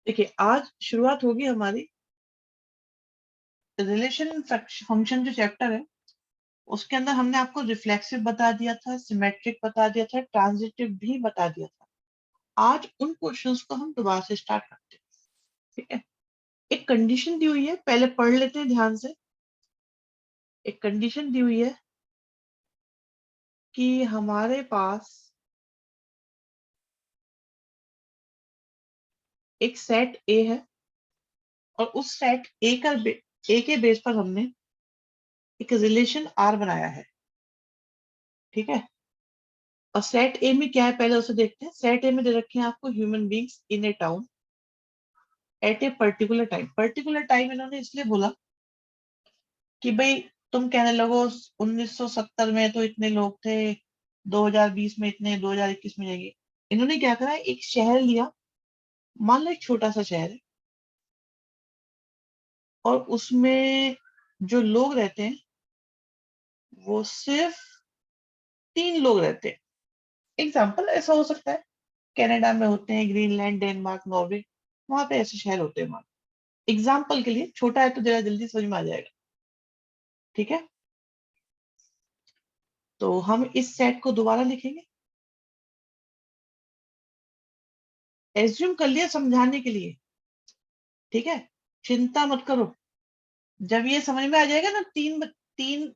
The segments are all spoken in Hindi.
देखिए आज शुरुआत होगी हमारी रिलेशन फंक्शन जो चैप्टर है उसके अंदर हमने आपको रिफ्लेक्सिव बता दिया था, सिमेट्रिक बता दिया था, ट्रांजिटिव भी बता दिया था। आज उन क्वेश्चंस को हम दोबारा से स्टार्ट करते हैं। ठीक है, एक कंडीशन दी हुई है, पहले पढ़ लेते हैं ध्यान से। एक कंडीशन दी हुई है कि हमारे पास एक सेट ए है और उस सेट ए के बेस पर हमने एक रिलेशन आर बनाया है। ठीक है, और सेट ए में क्या है पहले उसे देखते हैं। सेट ए में दे रखे हैं आपको human beings in a town at a particular time. Particular time इन्होंने इसलिए बोला कि भाई तुम कहने लगो 1970 में तो इतने लोग थे, 2020 में इतने, 2021 में जाएंगे। इन्होंने क्या करा, एक शहर लिया, मान लो एक छोटा सा शहर है, और उसमें जो लोग रहते हैं वो सिर्फ 3 लोग रहते हैं। एग्जाम्पल ऐसा हो सकता है कनाडा में होते हैं, ग्रीनलैंड, डेनमार्क, नॉर्वे, वहां पे ऐसे शहर होते हैं। वहां एग्जाम्पल के लिए, छोटा है तो जरा जल्दी समझ में आ जाएगा। ठीक है, तो हम इस सेट को दोबारा लिखेंगे। एज्यूम कर लिया समझाने के लिए। ठीक है, चिंता मत करो, जब ये समझ में आ जाएगा ना, तीन तीन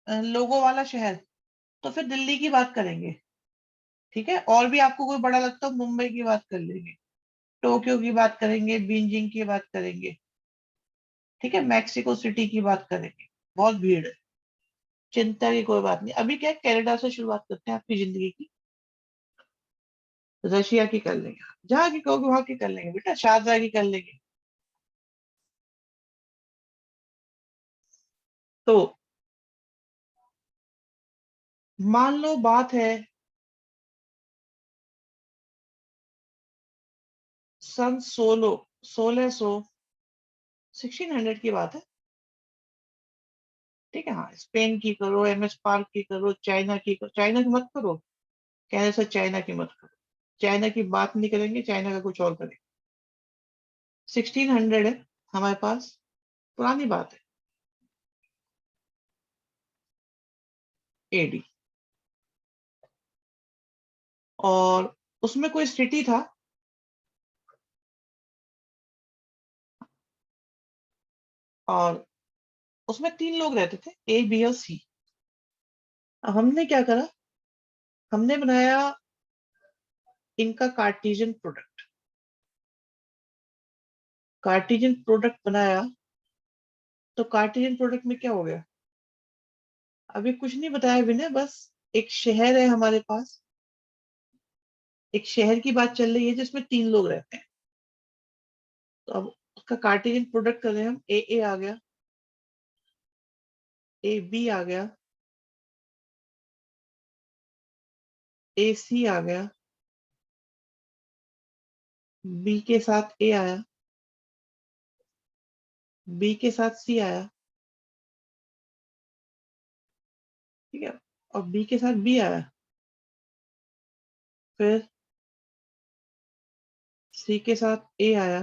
लोगों वाला शहर, तो फिर दिल्ली की बात करेंगे। ठीक है, और भी आपको कोई बड़ा लगता हो मुंबई की बात कर लेंगे, टोक्यो की बात करेंगे, बीजिंग की बात करेंगे। ठीक है, मैक्सिको सिटी की बात करेंगे। बहुत भीड़ है, चिंता की कोई बात नहीं। अभी क्या है, कनाडा से शुरुआत करते हैं आपकी जिंदगी की। रशिया की कर लेंगे, जहाँ की कहोगे वहां की कर लेंगे बेटा, शारजा की कर लेंगे। तो मान लो बात है सन 1600 की बात है। ठीक है, हाँ, स्पेन की करो, MS पार्क की करो, चाइना की करो। चाइना की मत करो, कहने से चाइना की मत करो, चाइना की बात नहीं करेंगे, चाइना का कुछ और करेंगे। 1600 है हमारे पास, पुरानी बात है, AD। और उसमें कोई सिटी था, और उसमें 3 लोग रहते थे, A, B और C। अब हमने क्या करा, हमने बनाया इनका कार्टेशियन प्रोडक्ट। कार्टेशियन प्रोडक्ट बनाया, तो कार्टेशियन प्रोडक्ट में क्या हो गया, अभी कुछ नहीं बताया विनय, बस एक शहर है हमारे पास, एक शहर की बात चल रही है जिसमें 3 लोग रहते हैं। तो अब उसका कार्टेशियन प्रोडक्ट कर रहे हैं हम। ए आ गया, AB आ गया, AC आ गया, B के साथ A आया, B के साथ C आया। ठीक है, और B के साथ B आया, फिर C के साथ A आया,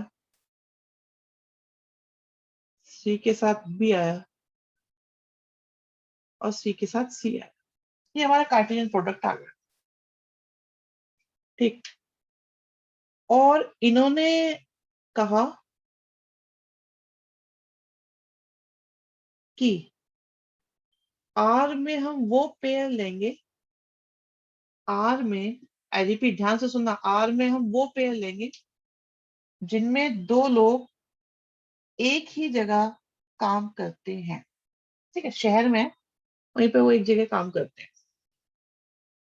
C के साथ B आया, और C के साथ C आया। ये हमारा कार्टेशियन प्रोडक्ट आ गया। ठीक, और इन्होंने कहा कि R में हम वो पेयर लेंगे, R में, आई रिपीट ध्यान से सुनना, R में हम वो पेयर लेंगे जिनमें 2 लोग एक ही जगह काम करते हैं। ठीक है, शहर में वहीं पे वो एक जगह काम करते हैं।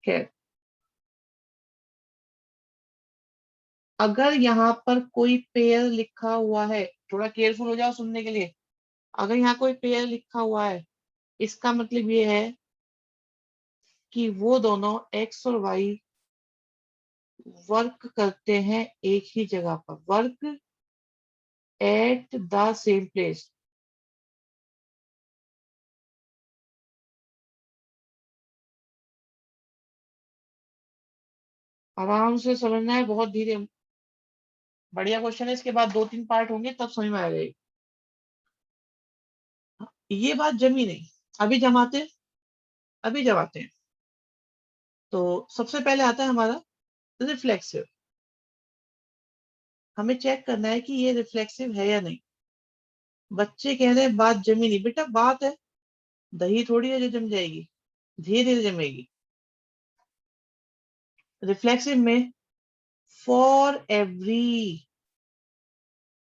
खैर, अगर यहाँ पर कोई पेयर लिखा हुआ है, थोड़ा केयरफुल हो जाओ सुनने के लिए। अगर यहाँ कोई पेयर लिखा हुआ है, इसका मतलब ये है कि वो दोनों X और Y वर्क करते हैं एक ही जगह पर, work at the same place. आराम से समझना है, बहुत धीरे, बढ़िया क्वेश्चन है, इसके बाद 2-3 पार्ट होंगे तब समझ में आएगा ये बात जमी नहीं। अभी जमाते हैं, अभी जमाते हैं। तो सबसे पहले आता है हमारा रिफ्लेक्सिव। हमें चेक करना है कि ये रिफ्लेक्सिव है या नहीं। बच्चे कह रहे हैं बात जमी नहीं, बेटा बात है, दही थोड़ी है जो जम जाएगी, धीरे धीरे जमेगी। रिफ्लेक्सिव में फॉर एवरी,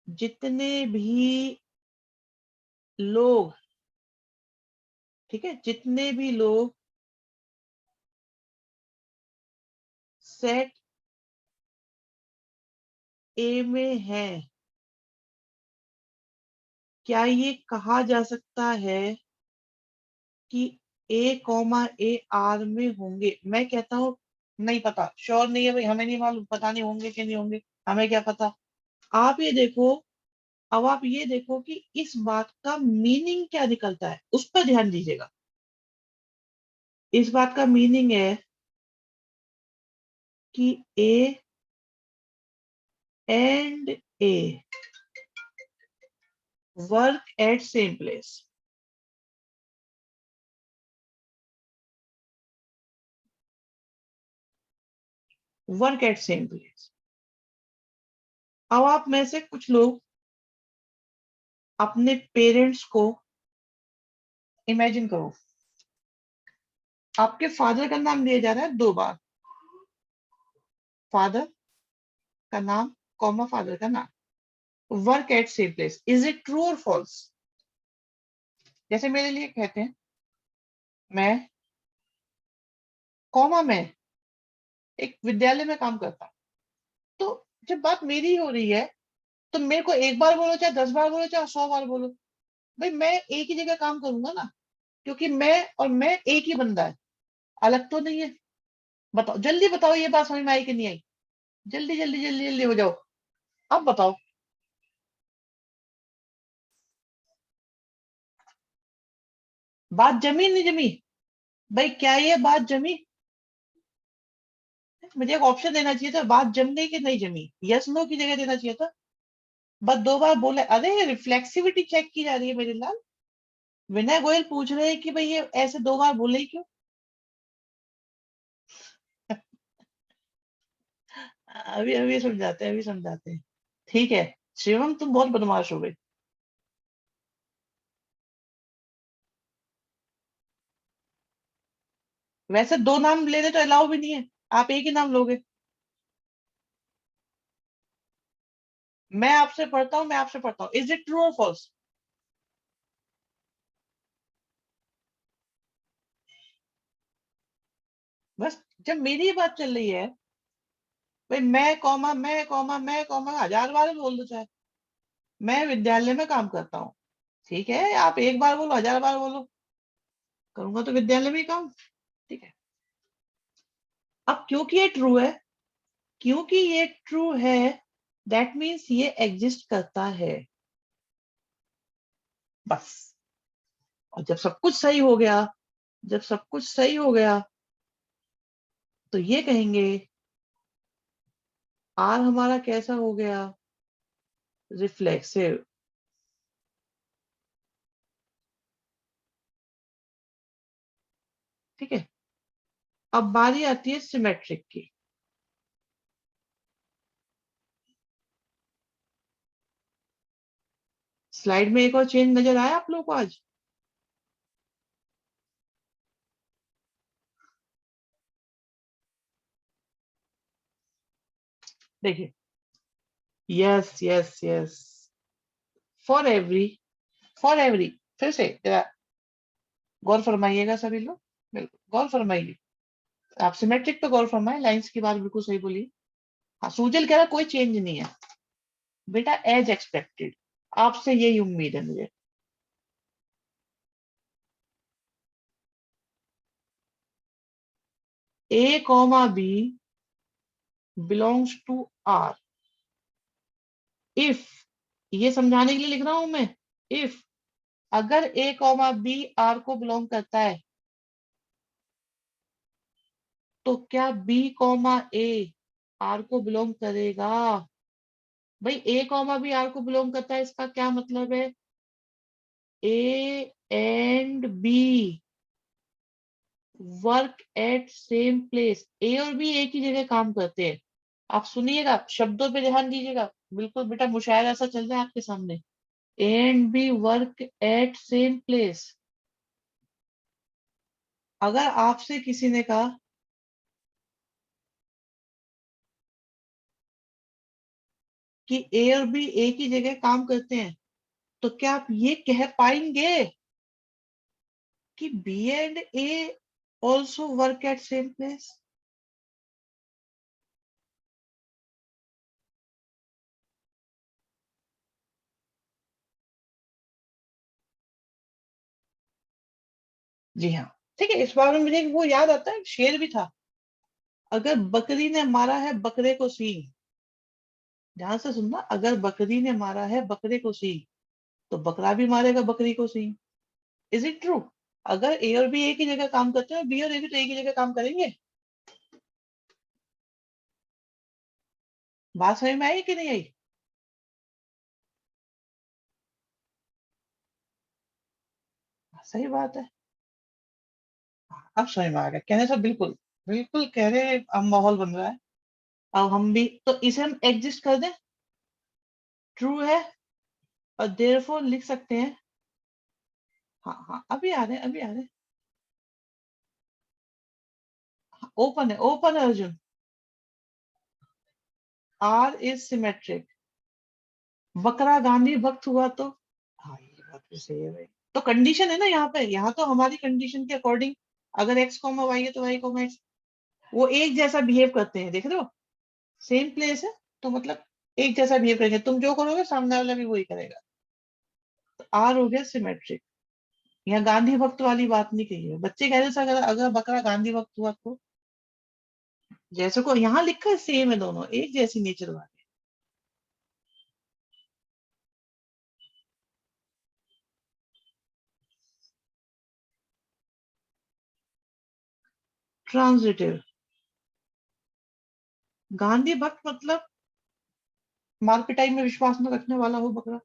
जितने भी लोग, ठीक है, जितने भी लोग सेट ए में हैं, क्या ये कहा जा सकता है कि ए कॉमा ए आर में होंगे? मैं कहता हूं नहीं पता, श्योर नहीं है भाई, हमें नहीं मालूम, पता नहीं होंगे कि नहीं होंगे, हमें क्या पता। आप ये देखो, अब आप ये देखो कि इस बात का मीनिंग क्या निकलता है, उस पर ध्यान दीजिएगा। इस बात का मीनिंग है कि A and A work at same place. Work at same place. अब आप में से कुछ लोग अपने पेरेंट्स को इमेजिन करो, आपके फादर का नाम लिया जा रहा है 2 बार, फादर का नाम कॉमा फादर का नाम, work at same place, is it true और फॉल्स? जैसे मेरे लिए कहते हैं, मैं कॉमा में एक विद्यालय में काम करता हूं, तो जब बात मेरी हो रही है तो मेरे को एक बार बोलो चाहे 10 बार बोलो चाहे 100 बार बोलो, भाई मैं एक ही जगह काम करूंगा ना, क्योंकि मैं और मैं एक ही बंदा है, अलग तो नहीं है। बताओ जल्दी बताओ, ये बात समझ में आई कि नहीं आई? जल्दी जल्दी जल्दी जल्दी हो जाओ, अब बताओ। बात जमी नहीं जमी? भाई क्या ये बात जमी? मुझे एक ऑप्शन देना चाहिए था, बात जम गई कि नहीं जमी, यस नो की जगह देना चाहिए था। बस 2 बार बोले, अरे रिफ्लेक्सिविटी चेक की जा रही है मेरे लाल। विनय गोयल पूछ रहे हैं कि भाई ये ऐसे 2 बार बोले ही क्यों? अभी अभी समझाते हैं, अभी समझाते हैं। ठीक है, शिवम तुम बहुत बदमाश हो गए। वैसे 2 नाम लेने तो अलाउ भी नहीं है, आप एक ही नाम लोगे। मैं आपसे पढ़ता हूँ, इज इट ट्रू और फॉल्स? बस जब मेरी बात चल रही है, भाई मैं कॉमा 1000 बार बोल दो चाहे, मैं विद्यालय में काम करता हूँ, ठीक है, आप एक बार बोलो 1000 बार बोलो, करूंगा तो विद्यालय में ही काम। ठीक है, अब क्योंकि ये ट्रू है, क्योंकि ये ट्रू है, दैट मीन्स ये एग्जिस्ट करता है, बस। और जब सब कुछ सही हो गया, जब सब कुछ सही हो गया, तो ये कहेंगे आर हमारा कैसा हो गया, रिफ्लेक्सिव। ठीक है, अब बारी आती है सिमेट्रिक की। स्लाइड में एक और चेंज नजर आया आप लोगों को आज? देखिए, yes yes yes, for every, for every, फिर से जरा गौर फरमाइएगा सभी लोग, बिल्कुल गौर फरमाइए। आप सिमेट्रिक पे गौर फरमाए, लाइंस की बात बिल्कुल सही बोली। हाँ, सूजल कह रहा कोई चेंज नहीं है, बेटा एज एक्सपेक्टेड, आपसे यही उम्मीद है मुझे। A comma B belongs to R, if, ये समझाने के लिए लिख रहा हूं मैं, इफ, अगर ए कॉमा बी आर को बिलोंग करता है, तो क्या बी कॉमा ए आर को बिलोंग करेगा? भाई ए कॉमा बी आर को बिलोंग करता है, इसका क्या मतलब है? A and B work at same place, A और बी एक ही जगह काम करते हैं। आप सुनिएगा, शब्दों पे ध्यान दीजिएगा, बिल्कुल बेटा मुशायरा ऐसा चल रहा है आपके सामने। A and B work at same place. अगर आपसे किसी ने कहा कि ए और बी एक ही जगह काम करते हैं, तो क्या आप ये कह पाएंगे कि B and A also work at same place? जी हाँ। ठीक है, इस बारे में मुझे वो याद आता है, शेर भी था, अगर बकरी ने मारा है बकरे को सींग, ध्यान से सुनना, अगर बकरी ने मारा है बकरे को सींग, तो बकरा भी मारेगा बकरी को सींग। Is it true? अगर ए और बी एक ही जगह काम करते हैं, बी और ए भी तो एक ही जगह काम करेंगे। बात समझ में आई कि नहीं आई? सही बात है। अब समझ में आ गया कहने से, बिल्कुल बिल्कुल कह रहे, अब माहौल बन रहा है। अब हम भी तो इसे हम एग्जिस्ट कर दें, ट्रू है, और देयरफॉर लिख सकते हैं। हाँ हाँ, अभी आ रहे हैं, अभी आ रहे हैं। ओपन है, ओपन है अर्जुन। Are is symmetric. बकरा गांधी भक्त हुआ तो? हाँ, ये बात भी सही है भाई। तो कंडीशन है ना यहाँ पे, यहाँ तो हमारी कंडीशन के अकॉर्डिंग, अगर एक्स कॉमा वाई है तो वाई कॉमा एक्स, वो एक जैसा बिहेव करते हैं, देख रहे हो, सेम प्लेस है, तो मतलब एक जैसा बिहेव करेंगे, तुम जो करोगे सामने वाला भी वही करेगा। तो आर हो गया सिमेट्रिक। यहाँ गांधी भक्त वाली बात नहीं कही है, बच्चे कह रहे थे अगर अगर बकरा गांधी भक्त हुआ तो, जैसे को यहाँ लिखा है सेम है, दोनों एक जैसी नेचर वाले। ट्रांजिटिव। गांधी भक्त मतलब मार्केटाई में विश्वास न रखने वाला हो बकरा।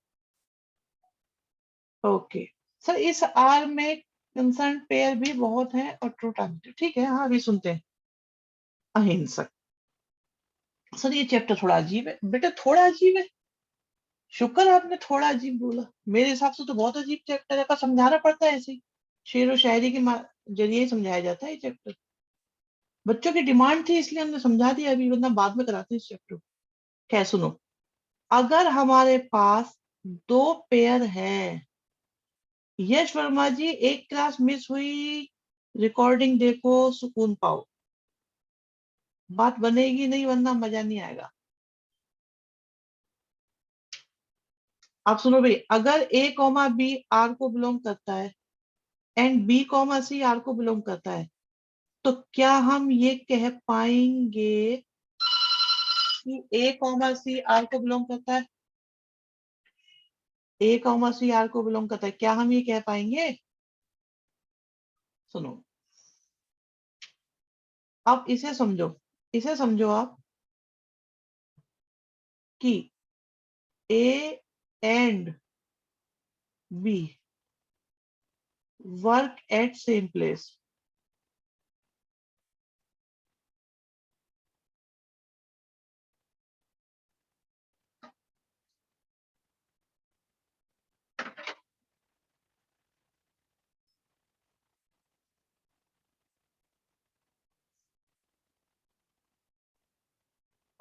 ओके सर, इस आर में कंसर्न पेयर भी बहुत है और ट्रू ट्रांजिटिव, ठीक है, हाँ अभी सुनते हैं। अहिंसक। सर ये चैप्टर थोड़ा अजीब है बेटा, थोड़ा अजीब है। शुक्र है आपने थोड़ा अजीब बोला, मेरे हिसाब से तो बहुत अजीब चैप्टर है, का समझाना पड़ता है ऐसे ही, शेर व शायरी के जरिए ही समझाया जाता है ये चैप्टर। बच्चों की डिमांड थी इसलिए हमने समझा दिया, अभी वरना बाद में कराते हैं इस चैप्टर को। क्या सुनो, अगर हमारे पास दो पेयर है, यश वर्मा जी एक क्लास मिस हुई, रिकॉर्डिंग देखो सुकून पाओ, बात बनेगी नहीं वरना मजा नहीं आएगा। आप सुनो भाई, अगर ए कॉमा बी आर को बिलोंग करता है and B comma C R को बिलोंग करता है, तो क्या हम ये कह पाएंगे कि ए कॉमा सी आर को बिलोंग करता है? ए कॉमा सी आर को बिलोंग करता है, क्या हम ये कह पाएंगे? सुनो, अब इसे समझो, इसे समझो आप कि A and B work at same place,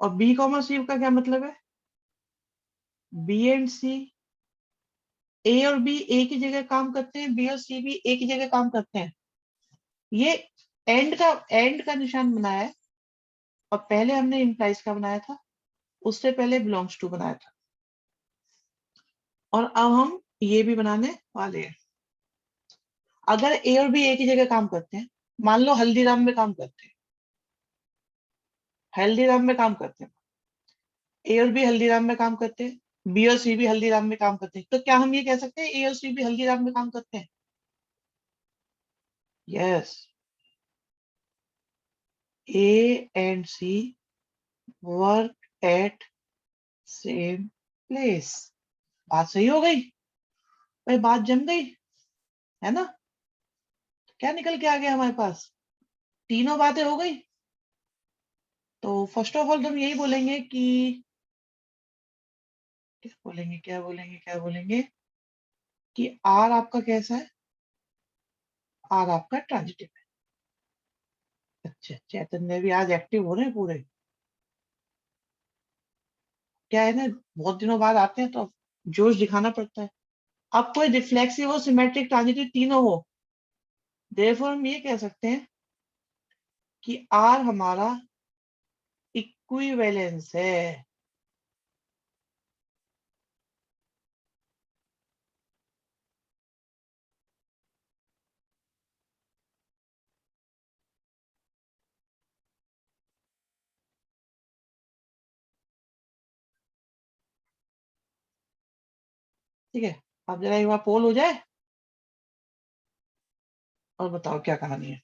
और बी कॉमा सी का क्या मतलब है? बी एंड सी, ए और बी एक ही जगह काम करते हैं, बी और सी भी एक ही जगह काम करते हैं। ये एंड का निशान बनाया है, और पहले हमने इम्प्लाइज का बनाया था, उससे पहले बिलोंग्स टू बनाया था, और अब हम ये भी बनाने वाले हैं। अगर ए और बी एक ही जगह काम करते हैं, मान लो हल्दीराम में काम करते हैं, हल्दीराम में काम करते हैं, ए और बी हल्दीराम में काम करते हैं, बी और सी भी हल्दीराम में काम करते हैं, तो क्या हम ये कह सकते हैं ए और सी भी हल्दीराम में काम करते हैं? Yes, A and C work at same place. बात सही हो गई भाई, बात जम गई, है ना? क्या निकल के आ गया हमारे पास? तीनों बातें हो गई। तो फर्स्ट ऑफ ऑल तुम यही बोलेंगे कि क्या बोलेंगे कि आर आपका कैसा है? आर आपका ट्रांजिटिव है। अच्छा, चैतन्य भी आज एक्टिव हो रहे हैं पूरे। क्या है ना, बहुत दिनों बाद आते हैं तो जोश दिखाना पड़ता है। अब कोई रिफ्लेक्सिव हो, सिमेट्रिक, ट्रांजिटिव तीनों हो, देयरफॉर हम ये कह सकते हैं कि आर हमारा इक्विवेलेंस है। ठीक है, अब जरा एक बार पोल हो जाए और बताओ क्या कहानी है।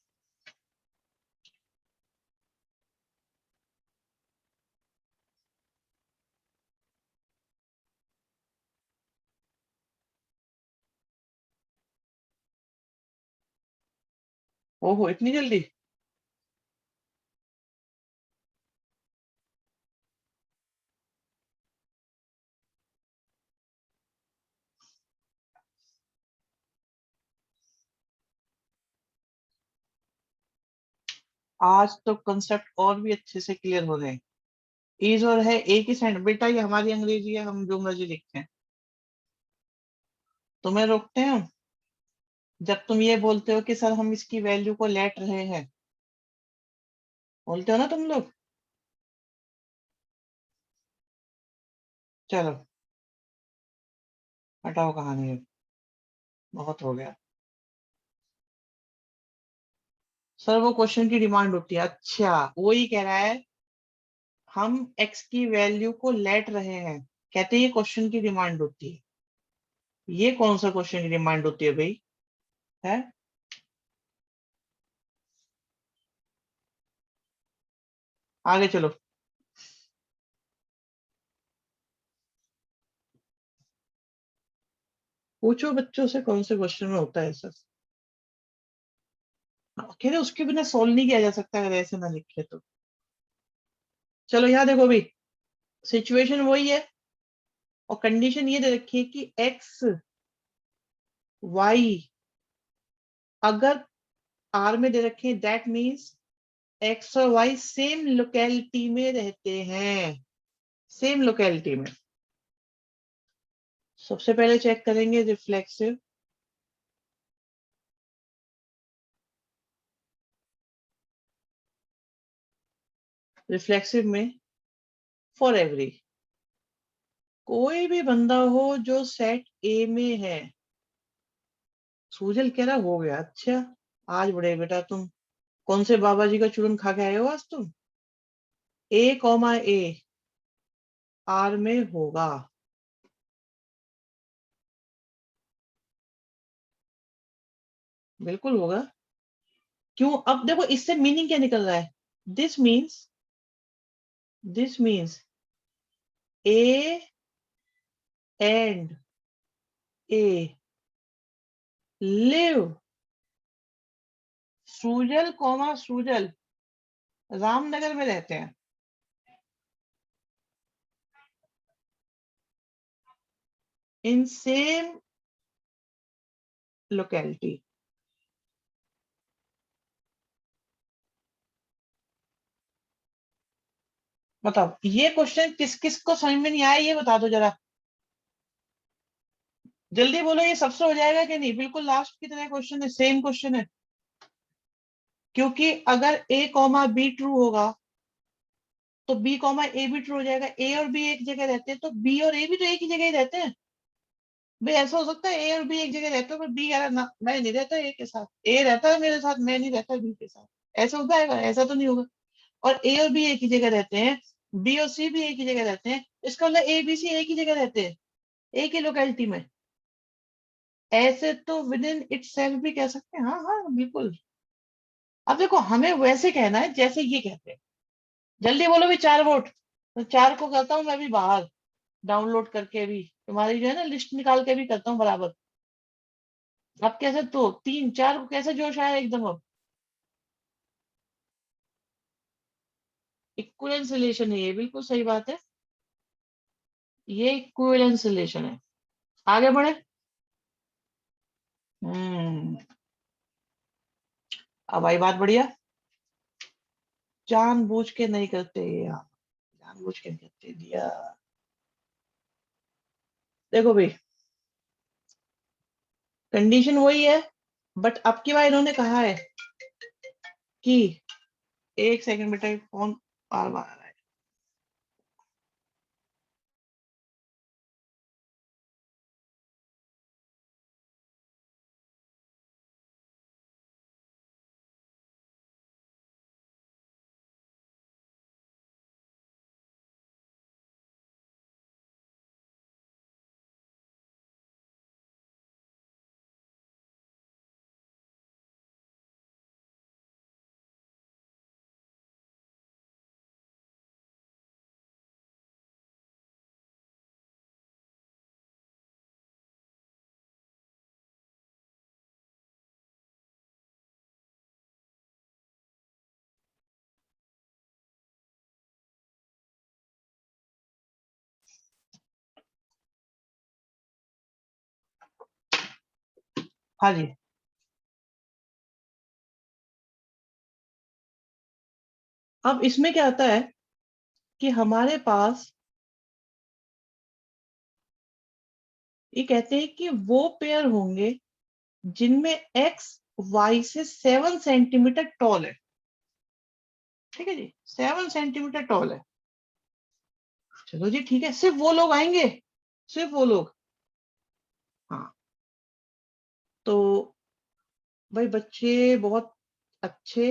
ओहो, इतनी जल्दी? आज तो कंसेप्ट और भी अच्छे से क्लियर हो रहे हैं। इज और है एक ही सेंट बेटा, ये हमारी अंग्रेजी है, हम जो मर्जी लिखते हैं। तुम्हें रोकते हैं हम जब तुम ये बोलते हो कि सर हम इसकी वैल्यू को लेट रहे हैं? बोलते हो ना तुम लोग। चलो, हटाओ कहानी अब, बहुत हो गया। सर वो क्वेश्चन की डिमांड होती है, अच्छा वो ही कह रहा है हम एक्स की वैल्यू को लेट रहे हैं, कहते हैं ये क्वेश्चन की डिमांड होती है। ये कौन सा क्वेश्चन की डिमांड होती है भाई? है? आगे चलो। पूछो बच्चों से कौन से क्वेश्चन में होता है सर। कह रहे उसके बिना सॉल्व नहीं किया जा सकता अगर ऐसे ना लिखे तो। चलो यहाँ देखो भाई, सिचुएशन वही है और कंडीशन ये दे रखी है कि एक्स वाई अगर आर में दे रखे हैं, दैट मीन्स एक्स और वाई सेम लोकेलिटी में रहते हैं। सेम लोकेलिटी में। सबसे पहले चेक करेंगे रिफ्लेक्सिव। रिफ्लेक्सिव में फॉर एवरी कोई भी बंदा हो जो सेट ए में है। सूजल कह रहा हो गया। अच्छा, आज बड़े बेटा तुम कौन से बाबा जी का चूरन खा के आए हो आज तुम? ए कॉमा ए आर में होगा। बिल्कुल होगा। क्यों? अब देखो इससे मीनिंग क्या निकल रहा है। This means this means A and A live. Sujal comma Sujal Ramnagar में रहते हैं। In same locality. बताओ ये क्वेश्चन किस किस को समझ में नहीं आया, ये बता दो जरा। जल्दी बोलो, ये सबसे हो जाएगा कि नहीं? बिल्कुल लास्ट की तरह क्वेश्चन है, सेम क्वेश्चन है। क्योंकि अगर ए कॉमा बी ट्रू होगा तो बी कॉमा ए भी ट्रू हो जाएगा। ए और बी एक जगह रहते हैं तो बी और ए भी तो एक ही जगह ही रहते हैं। भाई ऐसा हो सकता है ए और बी एक जगह रहते हो पर बी कह रहा ना मैं नहीं रहता ए के साथ, ए रहता है मेरे साथ, मैं नहीं रहता बी के साथ। ऐसा हो पाएगा? ऐसा तो नहीं होगा। और ए और बी एक ही जगह रहते हैं, बी और सी भी एक ही जगह रहते हैं, इसका मतलब ए बी सी एक ही जगह रहते हैं, एक ही लोकेलिटी में। ऐसे तो विद इन इट सेल्फ भी कह सकते हैं, हाँ हाँ बिल्कुल। अब देखो हमें वैसे कहना है जैसे ये कहते हैं। जल्दी बोलो भी, 4 वोट। तो 4 को करता हूँ मैं भी बाहर। डाउनलोड करके भी, तुम्हारी जो है ना लिस्ट निकाल के भी करता हूँ बराबर। अब कैसे तो 3 4 को कैसे जोश आया एकदम अब। इक्विवेलेंस रिलेशन है ये, बिल्कुल सही बात है, ये इक्विवेलेंस रिलेशन है। आगे बढ़े। हम्म। अब आई बात बढ़िया। जानबूझ के नहीं करते ये आप, जानबूझ के नहीं करते दिया। देखो भाई, कंडीशन वही है, बट अब की बार इन्होंने कहा है कि, एक सेकंड बेटा, फोन बार बार आ रहा है। हाँ जी। अब इसमें क्या होता है कि हमारे पास ये कहते हैं कि वो पेयर होंगे जिनमें एक्स वाई से 7 सेंटीमीटर टॉल है। ठीक है जी, 7 सेंटीमीटर टॉल है। चलो जी ठीक है, सिर्फ वो लोग आएंगे, सिर्फ वो लोग। हाँ, तो भाई बच्चे बहुत अच्छे,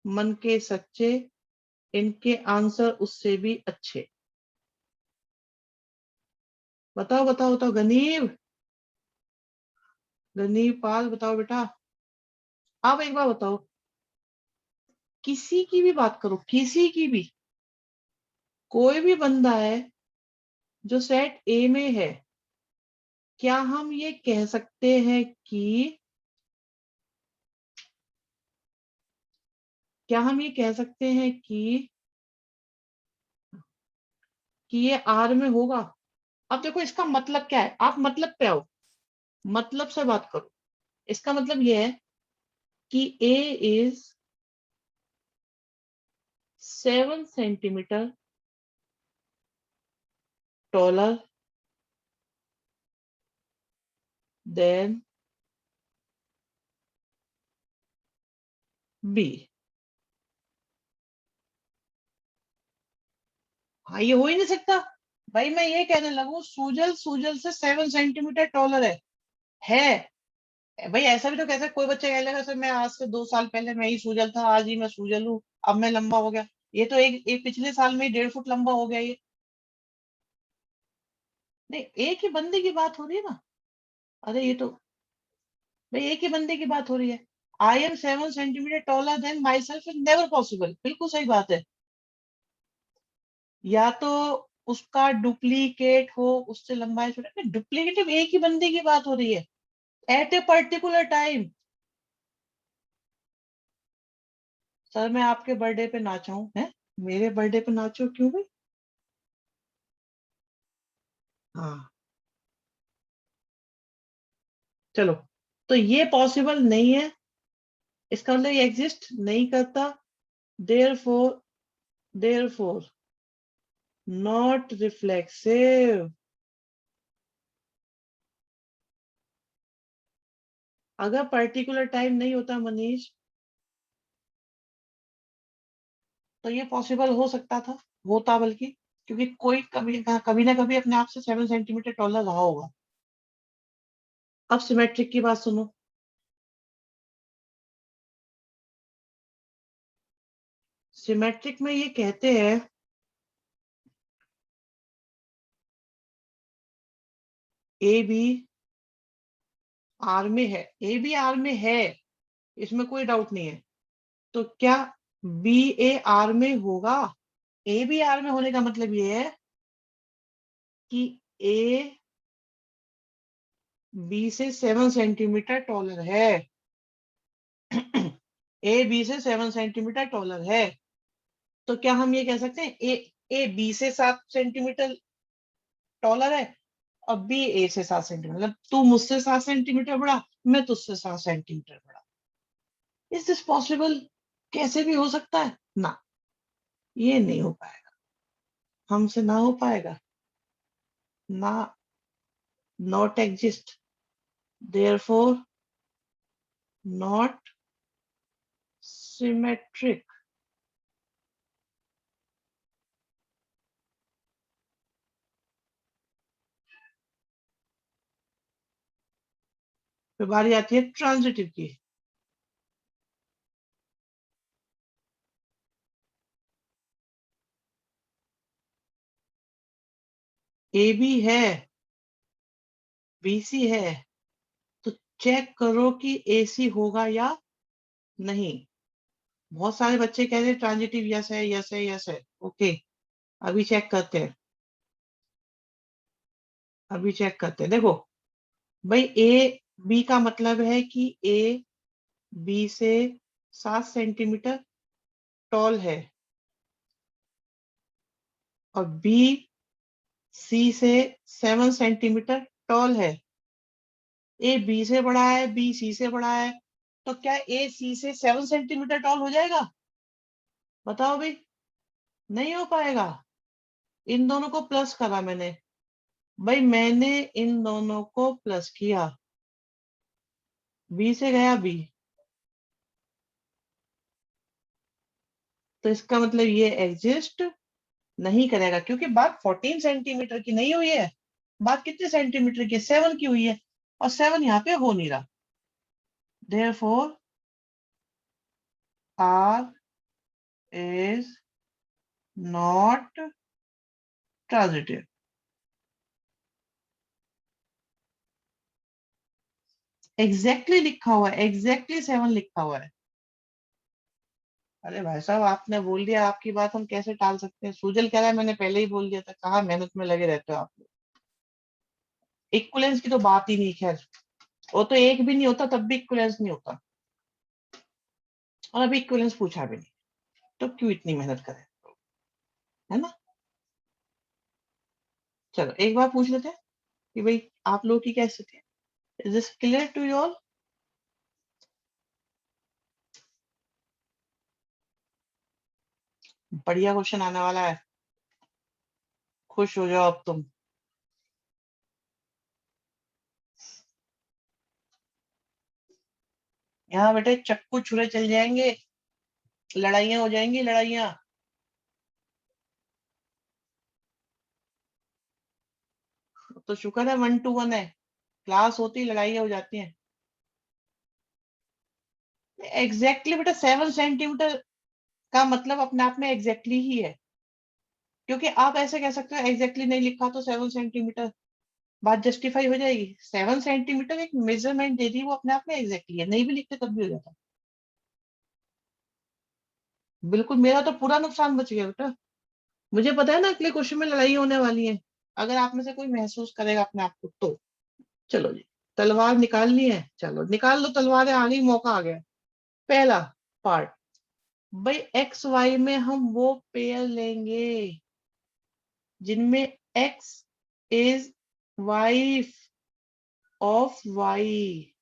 मन के सच्चे, इनके आंसर उससे भी अच्छे। बताओ बताओ बताओ, गनीव, गनीव पाल, बताओ बेटा। आप एक बार बताओ, किसी की भी बात करो, किसी की भी, कोई भी बंदा है जो सेट ए में है, क्या हम ये कह सकते हैं कि, क्या हम ये कह सकते हैं कि ये आर में होगा। अब देखो इसका मतलब क्या है, आप मतलब पे आओ, मतलब से बात करो। इसका मतलब ये है कि A is 7 centimetre taller than B. हाँ, ये हो ही नहीं सकता। भाई मैं ये कहने लगूं सूजल सूजल से 7 सेंटीमीटर टॉलर है। भाई ऐसा भी तो कैसे कोई बच्चा कह लेगा सर मैं आज से 2 साल पहले मैं ही सूजल था, आज ही मैं सूजल हूँ, अब मैं लंबा हो गया। ये तो एक पिछले साल में 1.5 फुट लंबा हो गया ये। नहीं, एक ही बंदे की बात हो रही है ना। अरे ये तो, भाई एक ही बंदे की बात हो रही है। I am 7 centimetre taller then my self is never possible, बिल्कुल सही बात है। या तो उसका डुप्लीकेट हो, उससे लंबाई छोटा, डुप्लीकेटिव एक ही बंदे की बात हो रही है at a particular time. Sir मैं आपके बर्थडे पे नाचा हूं है, मेरे बर्थडे पे नाचो क्यों भाई। हाँ, चलो, तो ये पॉसिबल नहीं है, इसका मतलब ये एग्जिस्ट नहीं करता। Therefore, therefore not reflexive. अगर पर्टिकुलर टाइम नहीं होता मनीष, तो ये पॉसिबल हो सकता था, होता बल्कि, क्योंकि कोई कभी कभी ना कभी अपने आप से 7 सेंटीमीटर टॉलर रहा होगा। अब सिमेट्रिक की बात सुनो। सिमेट्रिक में ये कहते हैं ए बी आर में है, ए बी आर में है, इसमें कोई डाउट नहीं है। तो क्या बी ए आर में होगा। ए बी आर में होने का मतलब ये है कि ए बी से 7 सेंटीमीटर टॉलर है। ए बी से 7 सेंटीमीटर टॉलर है, तो क्या हम ये कह सकते हैं ए बी से 7 सेंटीमीटर टॉलर है और बी ए से 7 सेंटीमीटर, मतलब तू मुझसे 7 सेंटीमीटर बड़ा, मैं तुझसे 7 सेंटीमीटर बड़ा। Is this possible? कैसे भी हो सकता है ना, ये नहीं हो पाएगा, हमसे ना हो पाएगा ना, not exist, therefore not symmetric. फिर बारी आती है ट्रांजिटिव की। ए बी है, बी सी है, तो चेक करो कि ए सी होगा या नहीं। बहुत सारे बच्चे कह रहे हैं ट्रांजिटिव यस है, यस है, यस है। ओके, अभी चेक करते हैं, अभी चेक करते हैं। देखो भाई, ए बी का मतलब है कि ए बी से 7 सेंटीमीटर टॉल है और बी सी से 7 सेंटीमीटर टॉल है। ए बी से बड़ा है, बी सी से बड़ा है, तो क्या ए सी से 7 सेंटीमीटर टॉल हो जाएगा? बताओ भाई, नहीं हो पाएगा। इन दोनों को प्लस करा मैंने, भाई मैंने इन दोनों को प्लस किया, बी से गया बी, तो इसका मतलब ये एग्जिस्ट नहीं करेगा, क्योंकि बात 14 सेंटीमीटर की नहीं हुई है, बात कितने सेंटीमीटर की, 7 की हुई है, और 7 यहाँ पे हो नहीं रहा। therefore R is not transitive। Exactly लिखा हुआ है, एग्जैक्टली 7 लिखा हुआ है। अरे भाई साहब, आपने बोल दिया, आपकी बात हम कैसे टाल सकते हैं? सूजल कह रहा है मैंने पहले ही बोल दिया था, कहा मेहनत में लगे रहते हो आप लोग। इक्विलेंस की तो बात ही नहीं, खैर वो तो एक भी नहीं होता तब भी इक्विलेंस नहीं होता, और अभी इक्विलेंस पूछा भी नहीं, तो क्यों इतनी मेहनत करें, है ना। चलो एक बार पूछ लेते हैं कि भाई आप लोगों की क्या स्थिति है। Is this clear to you all? बढ़िया क्वेश्चन आने वाला है, खुश हो जाओ अब तुम। यहाँ बेटे चक्कू छुरे चल जाएंगे, लड़ाइयाँ हो जाएंगी, लड़ाइयाँ। तो शुक्र है 1-1 है, क्लास होती लड़ाइयाँ हो जाती हैं। एग्जैक्टली बेटा 7 सेंटीमीटर का मतलब अपने आप में एग्जैक्टली ही है, क्योंकि आप ऐसे कह सकते हो एग्जैक्टली नहीं लिखा तो 7 सेंटीमीटर, बात जस्टिफाई हो जाएगी। 7 सेंटीमीटर एक मेजरमेंट दे दी, वो अपने आप में एग्जैक्टली है, नहीं भी लिखते तब भी हो जाता। बिल्कुल, मेरा तो पूरा नुकसान बच गया बेटा। मुझे पता है ना अगले क्वेश्चन में लड़ाई होने वाली है, अगर आप में से कोई महसूस करेगा अपने आप को तो। चलो जी, तलवार निकालनी है, चलो निकाल लो तलवारें, आ गई, मौका आ गया। पहला पार्ट, भाई एक्स वाई में हम वो पेयर लेंगे जिनमें X is wife of Y.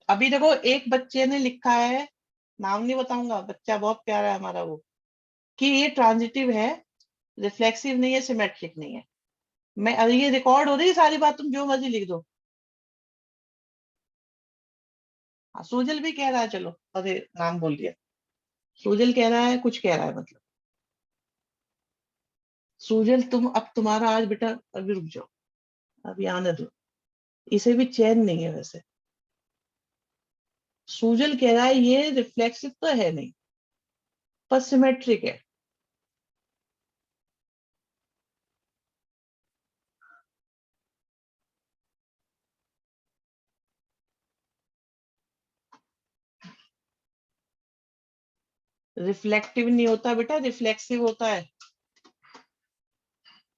अभी देखो एक बच्चे ने लिखा है, नाम नहीं बताऊंगा, बच्चा बहुत प्यारा है हमारा वो, कि ये ट्रांजिटिव है, रिफ्लेक्सिव नहीं है, सिमेट्रिक नहीं है। मैं, अरे ये रिकॉर्ड हो रही है सारी बात, तुम जो मर्जी लिख दो। हाँ, सोजल भी कह रहा है, चलो अरे नाम बोल दिया, सोजल कह रहा है, कुछ कह रहा है मतलब। सोजल तुम, अब तुम्हारा आज बेटा, अभी रुक जाओ, अभी आने दो, इसे भी चैन नहीं है वैसे। सोजल कह रहा है ये रिफ्लेक्सिव तो है नहीं, पर सिमेट्रिक है। रिफ्लेक्टिव नहीं होता बेटा, रिफ्लेक्सिव होता है।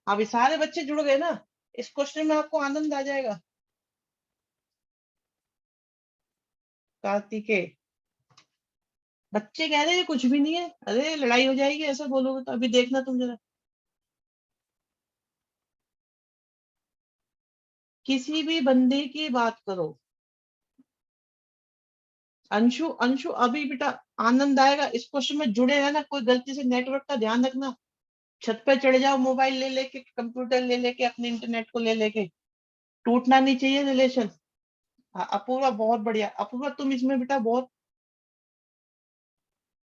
अब ये सारे बच्चे जुड़ गए ना, इस क्वेश्चन में आपको आनंद आ जाएगा। कार्तिकेय, बच्चे कह रहे हैं कुछ भी नहीं है, अरे लड़ाई हो जाएगी ऐसा बोलोगे तो। अभी देखना तुम जरा, किसी भी बंदे की बात करो। अंशु, अंशु अभी बेटा आनंद आएगा इस क्वेश्चन में, जुड़े रहना। कोई गलती से नेटवर्क का ध्यान रखना, छत पे चढ़ जाओ मोबाइल ले लेके, कंप्यूटर ले लेके, अपने इंटरनेट को ले लेके, टूटना नहीं चाहिए रिलेशन। हाँ, अपूर्वा बहुत बढ़िया। अपूर्वा तुम इसमें बेटा बहुत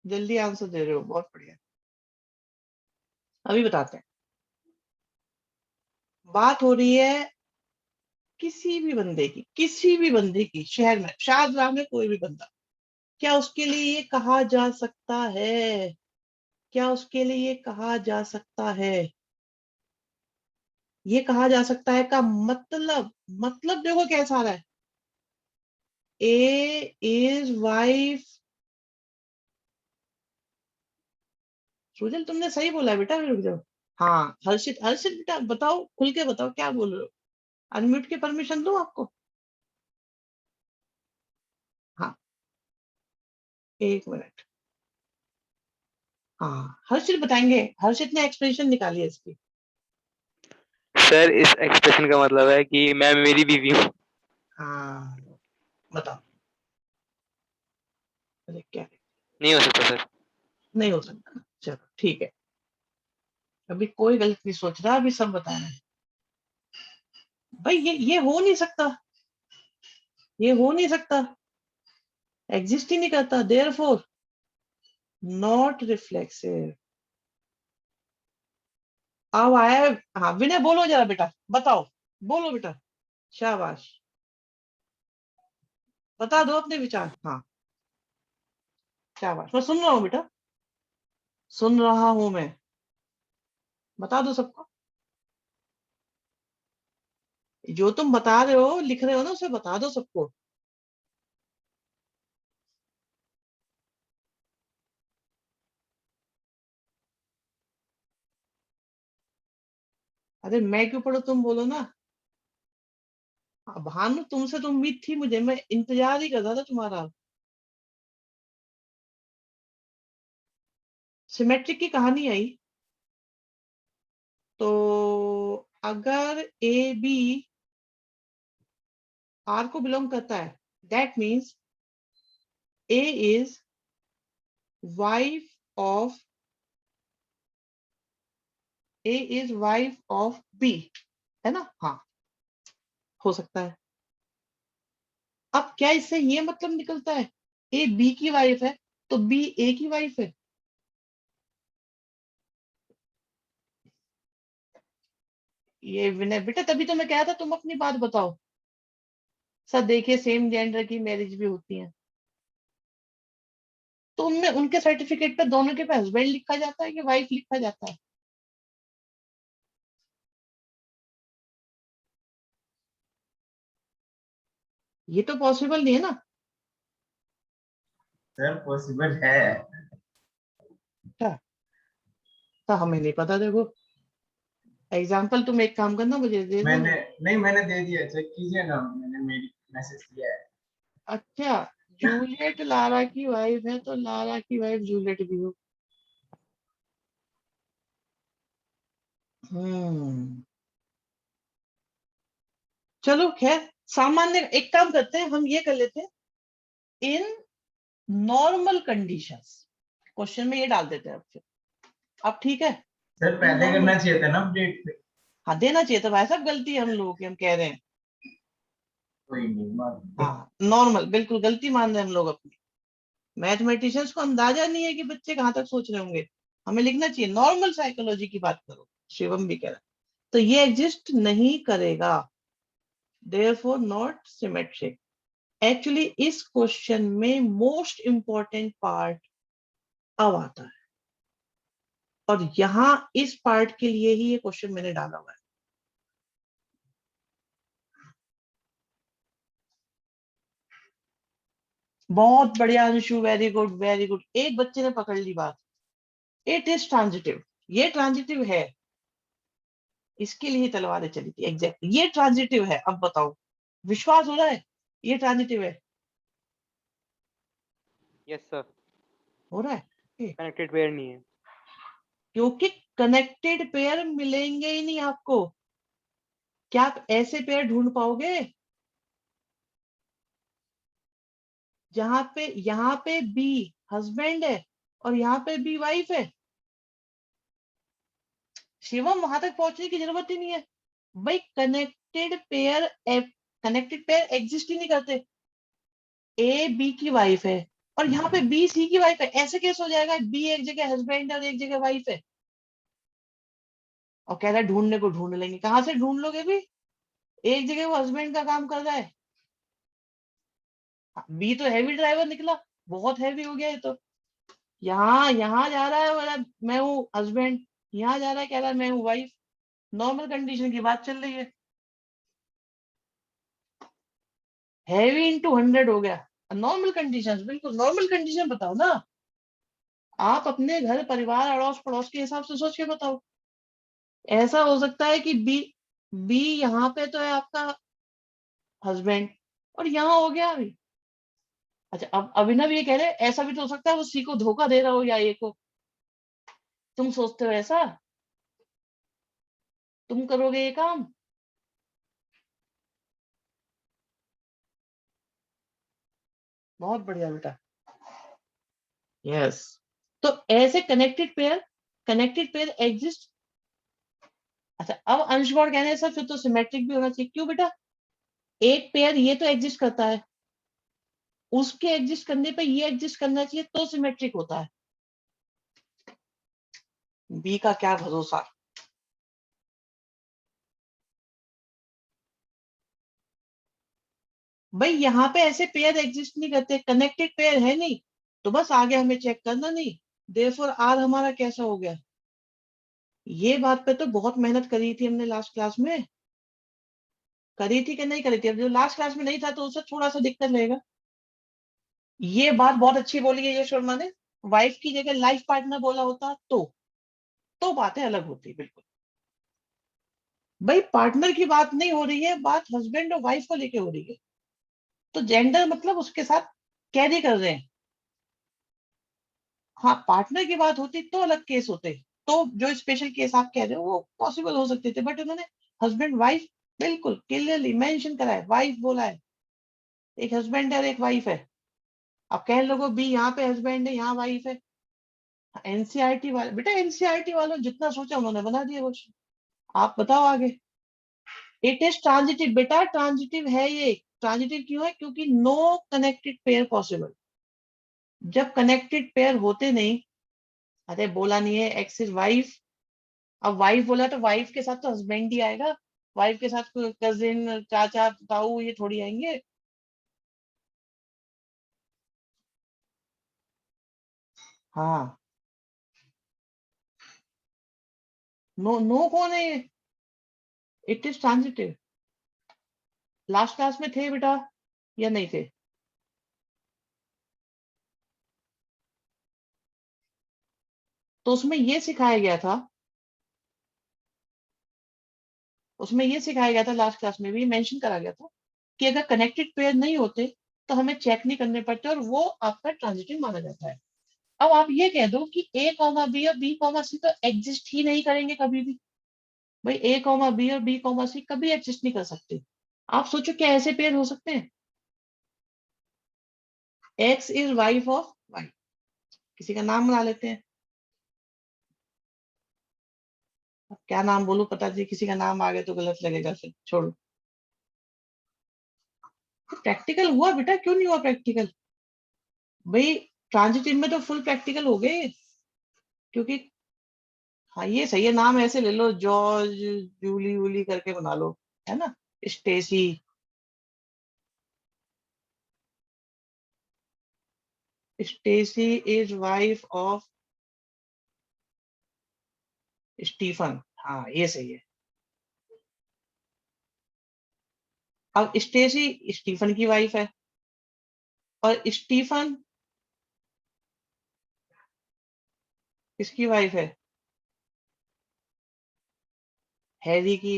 जल्दी आंसर दे रहे हो, बहुत बढ़िया। अभी बताते हैं। बात हो रही है किसी भी बंदे की, किसी भी बंदे की, शहर में, शाहजहां में कोई भी बंदा, क्या उसके लिए ये कहा जा सकता है, क्या उसके लिए ये कहा जा सकता है, ये कहा जा सकता है का मतलब, मतलब देखो कैसा आ रहा है। ए इज वाइफ, सुजल तुमने सही बोला है बेटा, रुक जाओ। हाँ हर्षित, हर्षित बेटा बताओ, खुल के बताओ क्या बोल रहे हो। अनम्यूट की परमिशन दूं आपको? हाँ, एक मिनट। हाँ हर्षित बताएंगे, हर्षित ने एक्सप्रेशन निकाली है इसकी। सर इस एक्सप्रेशन का मतलब है कि मैं मेरी बीवी हूँ। हाँ बताओ। अरे क्या, नहीं हो सकता सर। नहीं हो सकता, चलो ठीक है। अभी कोई गलत नहीं सोच रहा, अभी सब बता रहे हैं। भाई ये हो नहीं सकता, ये हो नहीं सकता, एग्जिस्ट ही नहीं करता, देयरफॉर नॉट रिफ्लेक्सिव। अब आया। हाँ विनय बोलो जरा बेटा, बताओ, बोलो बेटा, शाबाश, बता दो अपने विचार। हाँ शाबाश, मैं सुन रहा हूँ बेटा, सुन रहा हूं मैं, बता दो सबको। जो तुम बता रहे हो, लिख रहे हो ना, उसे बता दो सबको। अरे मैं क्यों पढ़ू, तुम बोलो ना। हाँ, भानु तुमसे तो उम्मीद थी मुझे, मैं इंतजार ही कर रहा था तुम्हारा। सिमेट्रिक की कहानी आई, तो अगर ए बी आर को बिलोंग करता है, that means A is wife of, A is wife of B, है ना? हाँ हो सकता है। अब क्या इससे ये मतलब निकलता है ए बी की वाइफ है तो बी ए की वाइफ है? ये विनय बेटा, तभी तो मैं कहा था तुम अपनी बात बताओ। सर देखिए, सेम जेंडर की मैरिज भी होती है, तो उनमें उनके सर्टिफिकेट पे दोनों के पे हस्बैंड लिखा जाता है कि वाइफ लिखा जाता है? ये तो पॉसिबल नहीं है ना। सर पॉसिबल है। अच्छा, तो हमें नहीं पता, देखो एग्जाम्पल तुम एक काम करना, मुझे दे दो। मैंने नहीं, मैंने दे दिया, चेक कीजिए ना, मैंने मेरी मैसेज किया है। अच्छा, जूलियट लारा की वाइफ है तो लारा की वाइफ जूलियट भी हो। हम्म, चलो खैर, सामान्य एक काम करते हैं, हम ये कर लेते हैं, इन नॉर्मल कंडीशंस, क्वेश्चन में ये डाल देते हैं अब फिर। अब ठीक है, सर इन पहले नॉर्मल, करना चाहिए था ना अपडेट पे। हाँ देना चाहिए था भाई साहब, गलती है हम लोगों की, हम कह रहे हैं। कोई नहीं, मान लो। हाँ नॉर्मल, बिल्कुल गलती मान रहे हैं हम लोग अपनी। मैथमेटिशियंस को अंदाजा नहीं है कि बच्चे कहाँ तक सोच रहे होंगे। हमें लिखना चाहिए नॉर्मल साइकोलॉजी की बात करो, शिवम भी कह रहा है। तो ये एग्जिस्ट नहीं करेगा, देयरफॉर नॉट सिमेट्रिक। एक्चुअली इस क्वेश्चन में मोस्ट इंपॉर्टेंट पार्ट अब आता है, और यहाँ इस पार्ट के लिए ही ये क्वेश्चन मैंने डाला हुआ है। बहुत बढ़िया Anshu, very good very good, एक बच्चे ने पकड़ ली बात। इट इज ट्रांजिटिव, ये ट्रांजिटिव है, इसके लिए तलवारें चली थी, एग्जैक्टली ये ट्रांजिटिव है। अब बताओ, विश्वास हो रहा है ये ट्रांजिटिव है? यस सर, हो रहा है? कनेक्टेड पेयर नहीं है। क्योंकि कनेक्टेड पेयर मिलेंगे ही नहीं आपको। क्या आप ऐसे पेयर ढूंढ पाओगे यहाँ पे बी हस्बैंड है और यहाँ पे बी वाइफ है? शिवम, वहां तक पहुंचने की जरूरत ही नहीं है भाई। कनेक्टेड पेयर एग्जिस्ट ही नहीं करते। ए बी की वाइफ है और यहाँ पे बी सी की वाइफ है, ऐसे कैसे हो जाएगा? बी एक जगह हस्बैंड है और एक जगह वाइफ है, और कह रहा है ढूंढने को ढूंढ लेंगे। कहाँ से ढूंढ लोगे भी? एक जगह वो हस्बैंड का काम कर रहा है, बी तो हैवी ड्राइवर निकला, बहुत हैवी हो गया ये तो। यहाँ यहाँ जा रहा है बोला मैं हूँ हस्बैंड, यहाँ जा रहा है कह रहा है मैं हूँ वाइफ। नॉर्मल कंडीशन की बात चल रही है, हैवी इंटू 100 हो गया। नॉर्मल कंडीशन, बिल्कुल नॉर्मल कंडीशन बताओ ना। आप अपने घर परिवार अड़ोस पड़ोस के हिसाब से सोच के बताओ। ऐसा हो सकता है कि बी बी यहाँ पे तो है आपका हस्बैंड और यहाँ हो गया अभी। अच्छा, अब अभिनव ये कह रहे हैं ऐसा भी तो हो सकता है वो सी को धोखा दे रहा हो या ए को। तुम सोचते हो ऐसा? तुम करोगे ये काम? बहुत बढ़िया बेटा, यस। तो ऐसे कनेक्टेड पेयर एग्जिस्ट। अच्छा, अब अंशगौड़ कह रहे हैं सर फिर तो सिमेट्रिक भी होना चाहिए। क्यों बेटा? एक पेयर ये तो एग्जिस्ट करता है, उसके एग्जिस्ट करने पे ये एग्जिस्ट करना चाहिए तो सिमेट्रिक होता है। बी का क्या भरोसा? भाई यहाँ पे ऐसे पेयर एग्जिस्ट नहीं करते, कनेक्टेड पेयर है नहीं, तो बस आगे हमें चेक करना नहीं। देयरफॉर आर हमारा कैसा हो गया? ये बात पे तो बहुत मेहनत करी थी हमने लास्ट क्लास में। करी थी कि नहीं करी थी? अब जो लास्ट क्लास में नहीं था तो उससे थोड़ा सा दिक्कत रहेगा। ये बात बहुत अच्छी बोली है यश शर्मा ने। वाइफ की जगह लाइफ पार्टनर बोला होता तो बातें अलग होती, बिल्कुल। भाई पार्टनर की बात नहीं हो रही है, बात हस्बैंड और वाइफ को लेके हो रही है, तो जेंडर मतलब उसके साथ कैरी कर रहे हैं। हाँ, पार्टनर की बात होती तो अलग केस होते, तो जो स्पेशल केस आप कह रहे हो वो पॉसिबल हो सकते थे, बट उन्होंने हस्बैंड वाइफ बिल्कुल क्लियरली मेंशन करा है, वाइफ बोला है। एक हस्बैंड है और एक वाइफ है। अब कह लोगों बी यहाँ पे हस्बैंड है यहाँ वाइफ है। एनसीईआरटी वाले बेटा, एनसीईआरटी वालों जितना सोचा उन्होंने बना दिया क्वेश्चन। आप बताओ आगे। इट इज ट्रांजिटिव बेटा, ट्रांजिटिव है ये। ट्रांजिटिव क्यों है? क्योंकि नो कनेक्टेड पेयर पॉसिबल। जब कनेक्टेड पेयर होते नहीं, अरे बोला नहीं है एक्स इज वाइफ, अब वाइफ बोला तो वाइफ के साथ तो हस्बैंड ही आएगा, वाइफ के साथ कजिन चाचा ताऊ ये थोड़ी आएंगे। हाँ, नो नो कौन है ये? It is transitive. Last class में थे बेटा या नहीं थे? तो उसमें ये सिखाया गया था, उसमें ये सिखाया गया था, लास्ट क्लास में भी मेंशन करा गया था कि अगर कनेक्टेड पेयर नहीं होते तो हमें चेक नहीं करने पड़ते और वो आपका ट्रांजिटिव माना जाता है। अब आप ये कह दो कि ए कॉमा बी और बी कॉमा सी तो एग्जिस्ट ही नहीं करेंगे कभी भी। भाई ए कॉमा बी और बी कॉमा सी कभी एग्जिस्ट नहीं कर सकते। आप सोचो क्या ऐसे पेयर हो सकते हैं? X is wife of Y, किसी का नाम बना लेते हैं। अब क्या नाम बोलूं, पता नहीं किसी का नाम आ गया तो गलत लगेगा, फिर छोड़ो। प्रैक्टिकल हुआ बेटा, क्यों नहीं हुआ प्रैक्टिकल? भाई ट्रांजिटिव में तो फुल प्रैक्टिकल हो गए, क्योंकि हाँ ये सही है, नाम ऐसे ले लो जॉर्ज जूली वूली करके बना लो, है ना? Stacy. Stacy is wife of Stephen, हाँ ये सही है। अब स्टेसी स्टीफन की वाइफ है, और स्टीफन किसकी वाइफ है? हैरी की।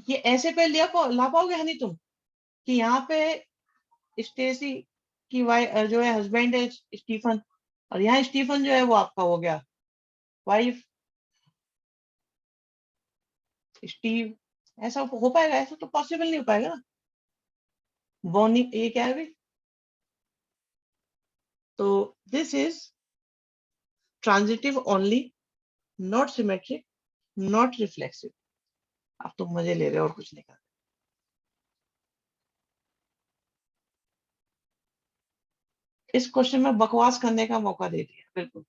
ये ऐसे पे ला पाओगे हनी तुम कि यहाँ पे स्टेसी की वाइफ जो है हस्बैंड है स्टीफन, और यहाँ स्टीफन जो है वो आपका हो गया वाइफ स्टीव। ऐसा हो पाएगा? ऐसा तो पॉसिबल नहीं हो पाएगा ना। बॉनी ये क्या है भाई? तो this is transitive only, not symmetric, not reflexive. अब तुम मजे ले रहे हो और कुछ नहीं कर रहे। इस क्वेश्चन में बकवास करने का मौका दे दिया बिल्कुल।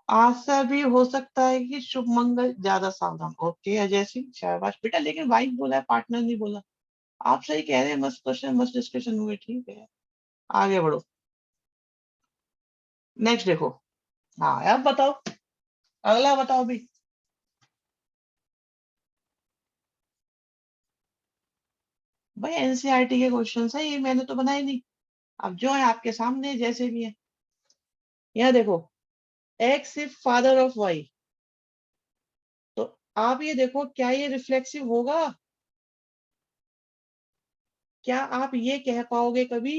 ऐसा भी हो सकता है कि शुभ मंगल ज्यादा सावधान। ओके अजय सिंह शाबाश बेटा, लेकिन वाइफ बोला है, पार्टनर नहीं बोला। आप सही कह रहे हैं, मस्त क्वेश्चन, मस्त डिस्कशन हुए, ठीक है। आगे बढ़ो, नेक्स्ट देखो। हाँ अब बताओ, अगला बताओ भी। भाई एनसीईआरटी के क्वेश्चन है ये, मैंने तो बनाए नहीं। अब जो है आपके सामने जैसे भी है। यहाँ देखो, X is father of Y, तो आप ये देखो क्या ये रिफ्लेक्सिव होगा? क्या आप ये कह पाओगे कभी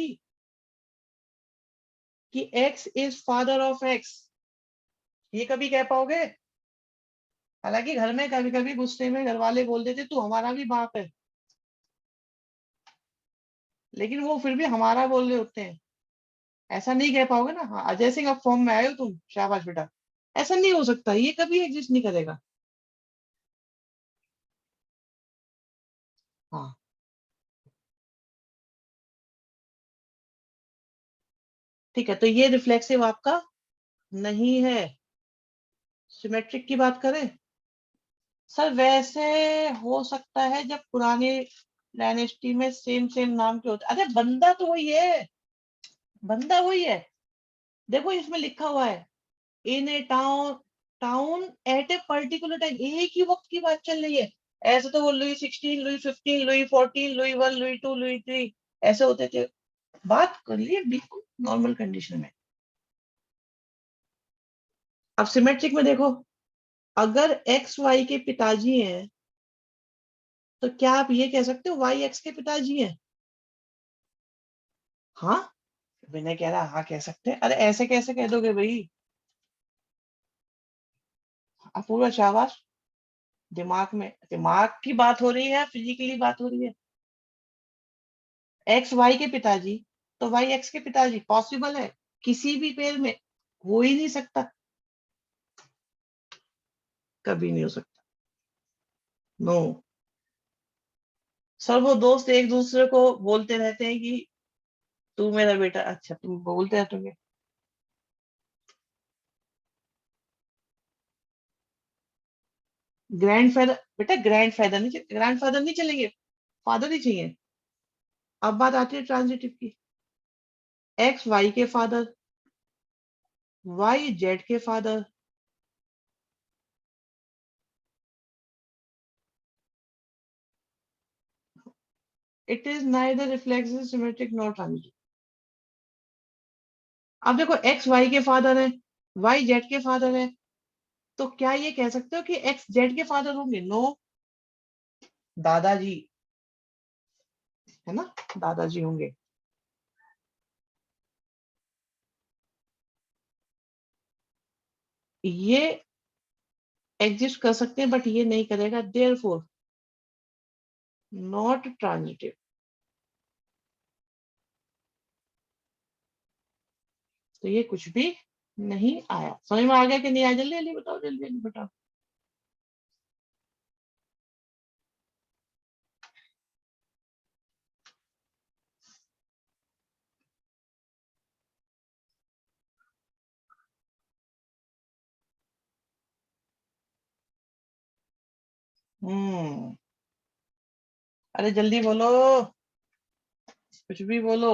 कि x is father of x? ये कभी कह पाओगे? हालांकि घर में कभी कभी गुस्से में घर वाले बोल देते तू हमारा भी बाप है, लेकिन वो फिर भी हमारा बोल रहे होते हैं। ऐसा नहीं कह पाओगे ना। हाँ अजय सिंह, अब फॉर्म में आए हो तुम, शाबाश बेटा। ऐसा नहीं हो सकता, ये कभी एग्जिस्ट नहीं करेगा। हाँ ठीक है, तो ये रिफ्लेक्सिव आपका नहीं है। सिमेट्रिक की बात करें सर, वैसे हो सकता है जब पुराने डायनेस्टी में सेम सेम नाम के होते। अरे बंदा तो वही है, बंदा वही है। देखो इसमें लिखा हुआ है in a town, town at a particular time, एक ही वक्त की बात चल रही है। ऐसे तो वो Louis 16, Louis 15, Louis 14, Louis 1, Louis 2, Louis 3 ऐसे होते थे। बात कर लिए बिल्कुल नॉर्मल कंडीशन में। अब सिमेट्रिक में देखो, अगर एक्स वाई के पिताजी हैं तो क्या आप ये कह सकते हो वाई एक्स के पिताजी हैं? हाँ, विनय कह रहा हाँ कह सकते हैं। अरे ऐसे कैसे कह दोगे भाई? अपूर्व शाबाश। दिमाग में, दिमाग की बात हो रही है, फिजिकली बात हो रही है। एक्स वाई के पिताजी तो वाई एक्स के पिताजी पॉसिबल है किसी भी पेयर में? हो ही नहीं सकता, कभी नहीं हो सकता। नो सर, वो दोस्त एक दूसरे को बोलते रहते हैं कि तू मेरा बेटा, अच्छा तुम बोलते रहते। ग्रैंड फादर बेटा, ग्रैंड फादर नहीं चलेंगे, फादर ही चाहिए। अब बात आती है ट्रांजिटिव की। एक्स वाई के फादर, वाई जेड के father. It is neither reflexive, symmetric, not transitive. अब देखो एक्स वाई के फादर है, वाई जेड के फादर है, तो क्या ये कह सकते हो कि एक्स जेड के फादर होंगे? नो, दादाजी है ना, दादाजी होंगे। ये एग्जिस्ट कर सकते हैं बट ये नहीं करेगा, देयरफॉर नॉट ट्रांजिटिव। तो ये कुछ भी नहीं आया। समझ में आ गया कि नहीं आया? जल्दी जल्दी बताओ, जल्दी जल्दी बताओ। हम्म, अरे जल्दी बोलो, कुछ भी बोलो।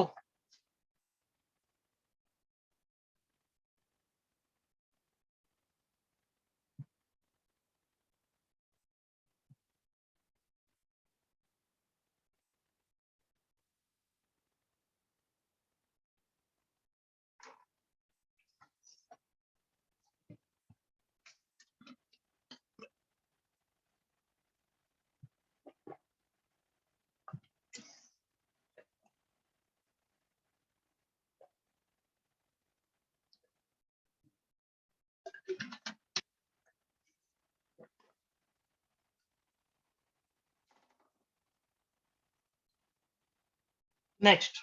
नेक्स्ट,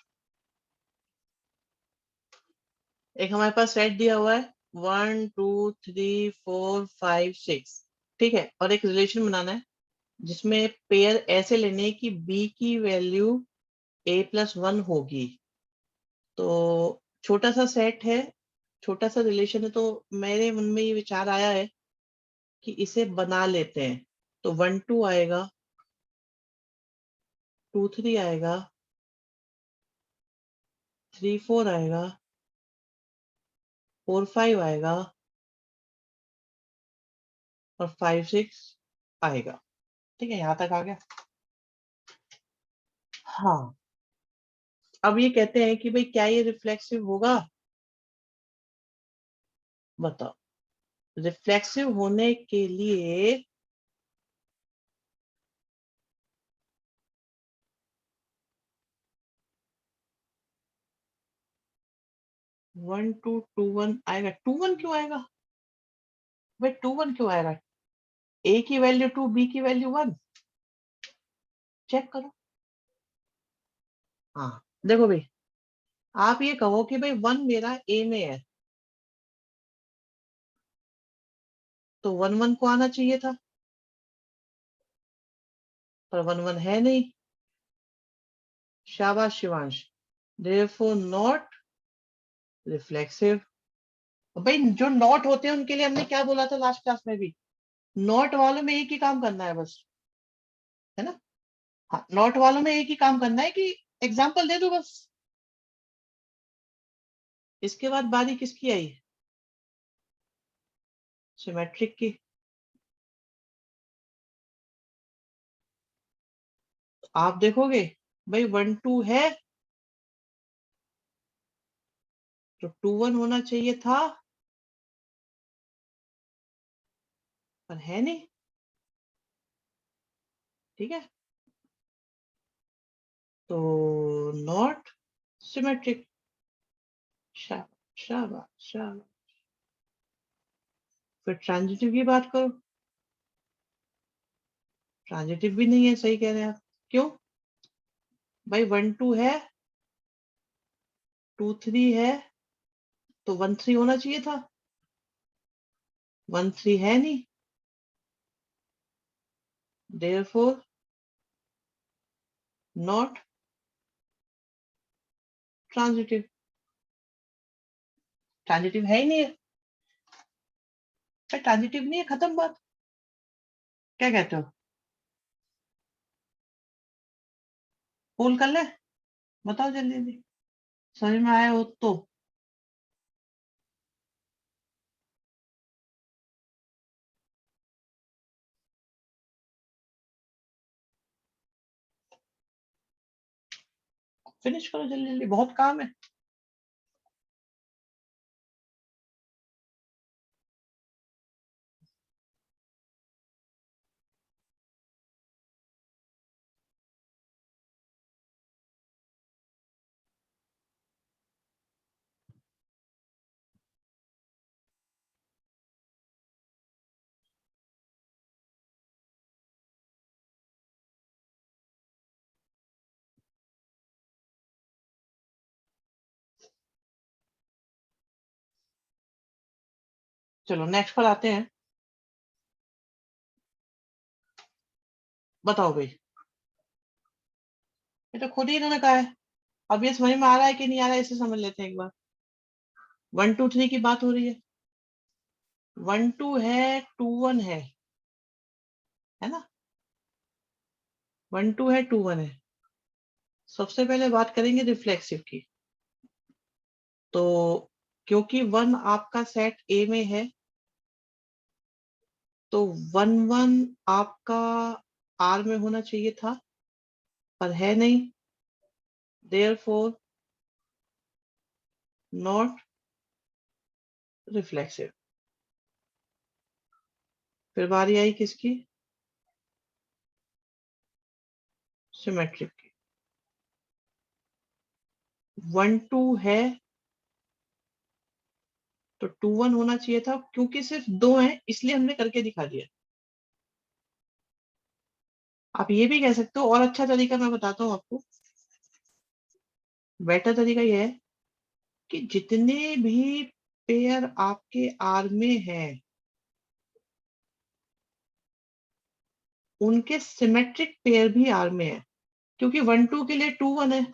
एक हमारे पास सेट दिया हुआ है 1 2 3 4 5 6, ठीक है, और एक रिलेशन बनाना है जिसमें पेयर ऐसे लेने कि बी की वैल्यू a+1 होगी। तो छोटा सा सेट है, छोटा सा रिलेशन है, तो मेरे मन में ये विचार आया है कि इसे बना लेते हैं। तो 1 2 आएगा, 2 3 आएगा, 3 4 आएगा, 4 5 आएगा और 5 6 आएगा। ठीक है, यहां तक आ गया। हाँ, अब ये कहते हैं कि भाई क्या ये रिफ्लेक्सिव होगा, बताओ। रिफ्लेक्सिव होने के लिए वन टू टू वन आएगा। 2 1 क्यों आएगा भाई? 2 1 क्यों आएगा? ए की वैल्यू 2, बी की वैल्यू 1, चेक करो। हाँ, देखो भाई, आप ये कहो कि भाई 1 मेरा ए में है, तो 1 1 को आना चाहिए था, पर 1 1 है नहीं। शाबाश शिवांश, therefore नॉट रिफ्लेक्सिव। भाई जो नॉट होते हैं उनके लिए हमने क्या बोला था लास्ट क्लास में भी? नॉट वालों में एक ही काम करना है बस, है ना? हाँ, नॉट वालों में एक ही काम करना है कि एग्जाम्पल दे दो बस। इसके बाद बारी किसकी आई? सिमेट्रिक की। आप देखोगे भाई 1 2 है तो 2 1 होना चाहिए था, पर है नहीं। ठीक है, तो नॉट सिमेट्रिक। शाबाश शाबाश शाबाश। फिर ट्रांजिटिव की बात करो, ट्रांजिटिव भी नहीं है, सही कह रहे हैं आप। क्यों भाई? 1 2 है, 2 3 है, तो 1 3 होना चाहिए था, 1 3 है नहीं, therefore नॉट ट्रांजिटिव। ट्रांजिटिव है ही नहीं है, ट्रांजिटिव नहीं है, खत्म बात। क्या कहते हो? पोल कर ले, बताओ जल्दी जल्दी, समझ में आया हो तो। फिनिश करो जल्दी जल्दी, बहुत काम है। चलो नेक्स्ट पर आते हैं। बताओ भाई, ये तो खुद ही इन्होंने कहा है। अब ये समझ में आ रहा है कि नहीं आ रहा है, इसे समझ लेते हैं एक बार। 1 2 3 की बात हो रही है, 1 2 है, 2 1 है ना? 1 2 है, 2 1 है। सबसे पहले बात करेंगे रिफ्लेक्सिव की। तो क्योंकि 1 आपका सेट ए में है, तो 1 1 आपका आर में होना चाहिए था, पर है नहीं, therefore नॉट रिफ्लेक्सिव। फिर बारी आई किसकी? सिमेट्रिक की। 1 2 है तो 2 1 होना चाहिए था, क्योंकि सिर्फ दो हैं इसलिए हमने करके दिखा दिया। आप ये भी कह सकते हो, और अच्छा तरीका मैं बताता हूँ आपको। बेटर तरीका ये है कि जितने भी पेयर आपके आर में हैं उनके सिमेट्रिक पेयर भी आर में है, क्योंकि 1 2 के लिए 2 1 है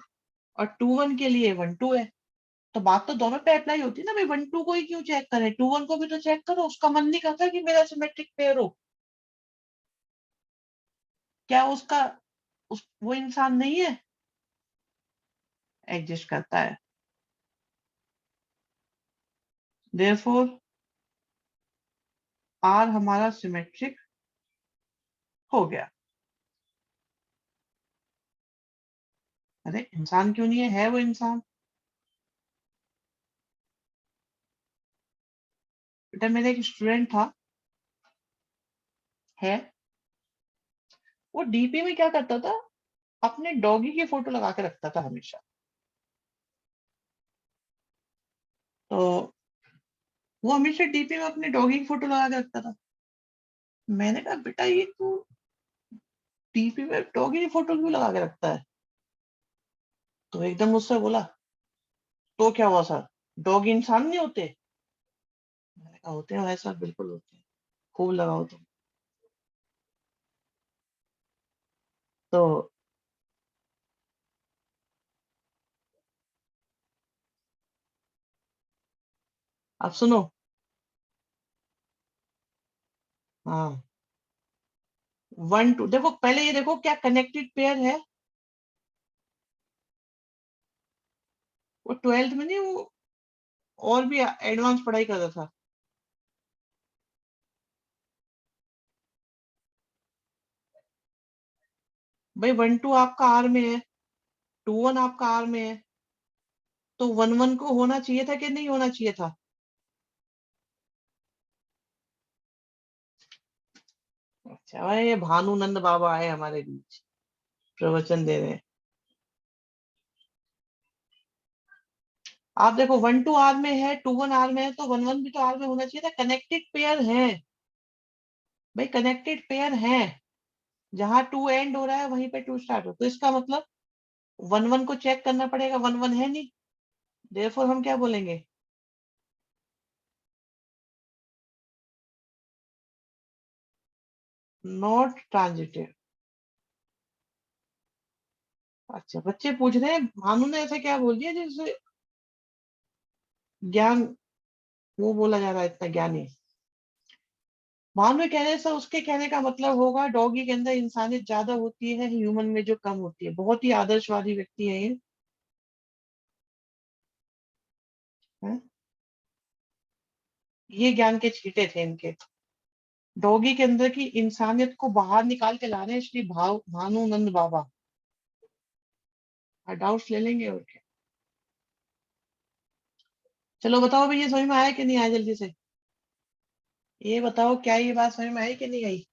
और 2 1 के लिए 1 2 है। तो बात तो दोनों पे अप्लाई होती है ना भाई, 1 2 को ही क्यों चेक करें, 2 1 को भी तो चेक करो। उसका मन नहीं करता कि मेरा सिमेट्रिक पेयर हो। क्या उसका वो इंसान नहीं है, एग्जिस्ट करता है। देयरफॉर आर हमारा सिमेट्रिक हो गया। अरे इंसान क्यों नहीं है वो इंसान। बेटा मेरा एक स्टूडेंट था, है, वो डीपी में क्या करता था, अपने डॉगी की फोटो लगा के रखता था हमेशा। तो वो हमेशा डीपी में अपने डॉगी की फोटो लगा के रखता था। मैंने कहा बेटा ये तू डीपी में डॉगी की फोटो क्यों लगा के रखता है। तो एकदम मुझसे बोला, तो क्या हुआ सर, डॉग इंसान नहीं होते। मैंने कहा होते हैं भाई साहब, बिल्कुल होते हैं, खूब लगाओ तुम। तो अब सुनो, हाँ 1 2 देखो, पहले ये देखो क्या कनेक्टेड पेयर है। वो 12th में नहीं, वो और भी एडवांस पढ़ाई करता था। भाई 1 2 आपका आर में है, 2 1 आपका आर में है, तो 1 1 को होना चाहिए था कि नहीं होना चाहिए था। अच्छा भाई, ये भानुनंद बाबा आए हमारे बीच, प्रवचन दे रहे हैं। आप देखो 1 2 आर में है, 2 1 आर में है, तो 1 1 भी तो आर में होना चाहिए था। कनेक्टेड पेयर है भाई, कनेक्टेड पेयर है। जहां 2 एंड हो रहा है वहीं पे 2 स्टार्ट हो, तो इसका मतलब 1 1 को चेक करना पड़ेगा, 1 1 है नहीं। देयरफॉर हम क्या बोलेंगे, नॉट ट्रांजिटिव। अच्छा बच्चे पूछ रहे हैं भानु ने ऐसा क्या बोल दिया जिससे ज्ञान, वो बोला जा रहा है इतना ज्ञानी। भानु के कहने से उसके कहने का मतलब होगा डॉगी के अंदर इंसानियत ज्यादा होती है, ह्यूमन में जो कम होती है। बहुत ही आदर्शवादी व्यक्ति है ये, है? ये ज्ञान के छींटे थे इनके। डॉगी के अंदर की इंसानियत को बाहर निकाल के ला रहे हैं श्री भानुनंद बाबा। डाउट्स ले लेंगे और क्या। चलो बताओ भाई, ये समझ में आया कि नहीं आया, जल्दी से ये बताओ, क्या ये बात समझ में आई कि नहीं आई।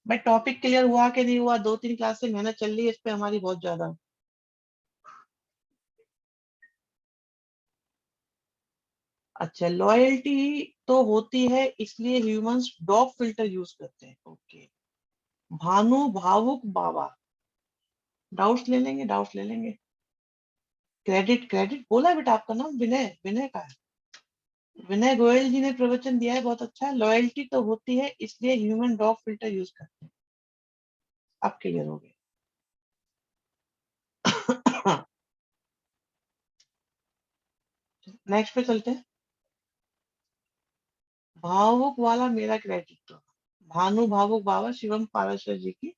भाई टॉपिक क्लियर हुआ कि नहीं हुआ, 2 3 क्लास से मेहनत चल रही है इस पे हमारी बहुत ज्यादा। अच्छा, लॉयल्टी तो होती है इसलिए ह्यूमंस डॉग फिल्टर यूज करते हैं। ओके, भानु भावुक बाबा, डाउट्स ले लेंगे, डाउट्स ले लेंगे। क्रेडिट क्रेडिट बोला है बेटा, आपका नाम विनय, विनय का है। विनय गोयल जी ने प्रवचन दिया है, बहुत अच्छा। लॉयल्टी तो होती है इसलिए ह्यूमन डॉग फिल्टर यूज करते हैं। अब क्लियर हो गया। नेक्स्ट पे चलते हैं। भावुक वाला मेरा क्रेडिट तो भानु भावुक बाबा शिवम पाराशर जी की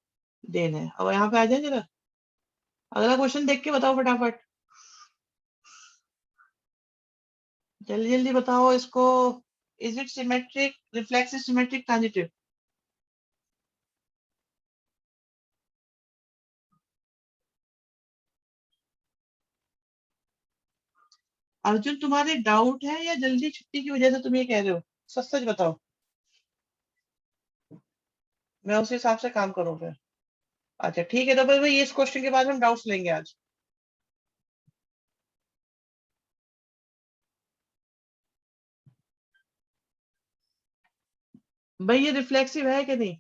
देन है। अब यहाँ पे आ जाए जरा, अगला क्वेश्चन देख के बताओ फटाफट, जल्दी जल्दी बताओ इसको। Is it symmetric, reflexive, symmetric, transitive. Arjun तुम्हारे डाउट है या जल्दी छुट्टी की वजह से तुम ये कह रहे हो, सच सच बताओ, मैं उस हिसाब से काम करूँ फिर। अच्छा ठीक है, तो भाई इस क्वेश्चन के बाद हम डाउट्स लेंगे आज। भाई ये रिफ्लेक्सिव है कि नहीं,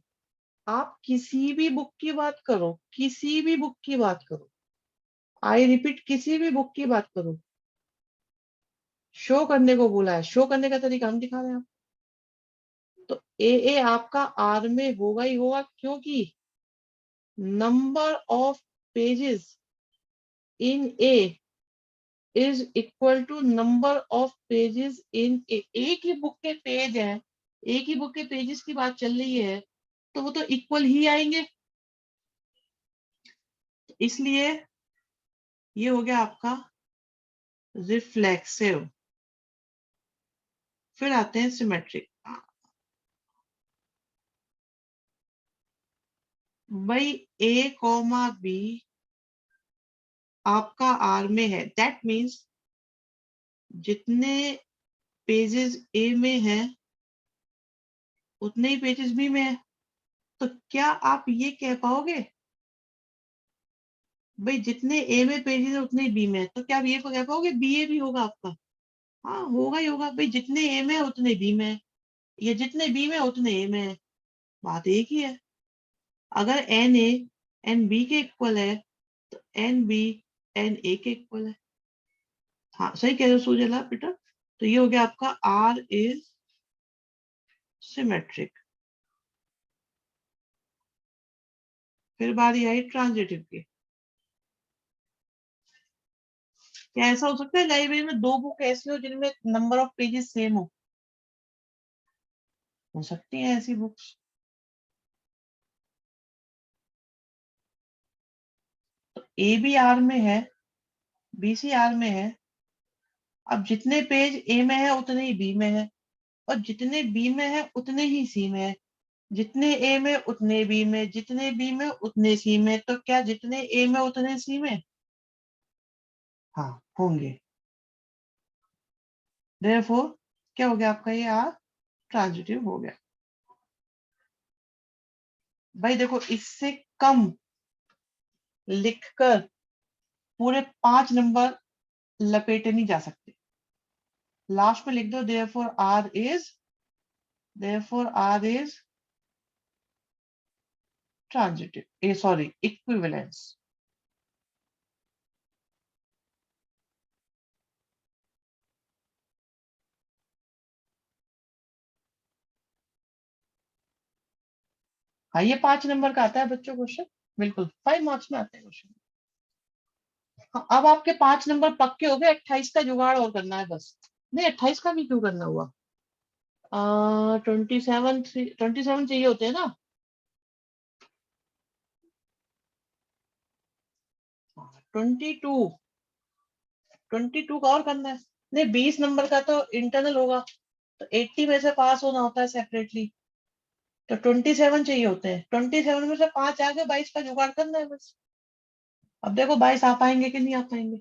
आप किसी भी बुक की बात करो, किसी भी बुक की बात करो, आई रिपीट, किसी भी बुक की बात करो, शो करने को बोला है, शो करने का तरीका हम दिखा रहे हैं। तो ए आपका आर में होगा ही होगा, क्योंकि number of pages in A is equal to number of pages in A. एक ही बुक के पेज है, एक ही बुक के पेजेस की बात चल रही है, तो वो तो इक्वल ही आएंगे। इसलिए ये हो गया आपका रिफ्लेक्सिव। फिर आते हैं सिमेट्रिक। भाई ए कॉमा बी आपका आर में है, दैट मीन्स जितने पेजेस ए में है उतने ही पेजेस बी में है। तो क्या आप ये कह पाओगे भाई जितने ए में पेजेस है उतने ही बी में है, तो क्या आप ये कह पाओगे बी ए भी होगा आपका? हाँ होगा ही होगा भाई, जितने ए में है उतने बी में है, या जितने बी में है उतने ए में है, बात एक ही है। अगर एन ए एन बी के इक्वल है तो एन बी एन ए के इक्वल है। हाँ सही कह रहे हो सुजला बेटा। तो ये हो गया आपका आर इज सिमेट्रिक। फिर बारी आई ट्रांजिटिव की। क्या ऐसा हो सकता है लाइब्रेरी में दो बुक ऐसी हो जिनमें नंबर ऑफ पेजेस सेम हो सकती है ऐसी बुक्स। तो ए बी आर में है, बी सी आर में है। अब जितने पेज ए में है उतने ही बी में है, और जितने बी में है उतने ही सी में है। जितने ए में उतने बी में, जितने बी में उतने सी में। तो क्या जितने ए में उतने सी में? हाँ होंगे। देयरफॉर क्या हो गया आपका, ये आर ट्रांजिटिव हो गया। भाई देखो इससे कम लिखकर पूरे 5 नंबर लपेटे नहीं जा सकते। लास्ट में लिख दो therefore R is transitive, sorry equivalence. हाँ ये 5 नंबर का आता है बच्चों क्वेश्चन, बिल्कुल 5 मार्क्स में आते हैं क्वेश्चन। हाँ, अब आपके 5 नंबर पक्के हो गए, 28 का जुगाड़ और करना है बस। नहीं 28 का भी क्यों करना हुआ, 27 चाहिए होते हैं ना। 22 का और करना है। नहीं 20 नंबर का तो इंटरनल होगा, तो 80 में से पास होना होता है सेपरेटली। तो 27 चाहिए होते हैं, 27 में से 5 आ गए, 22 का जुगाड़ करना है बस। अब देखो 22 आ पाएंगे कि नहीं आ पाएंगे।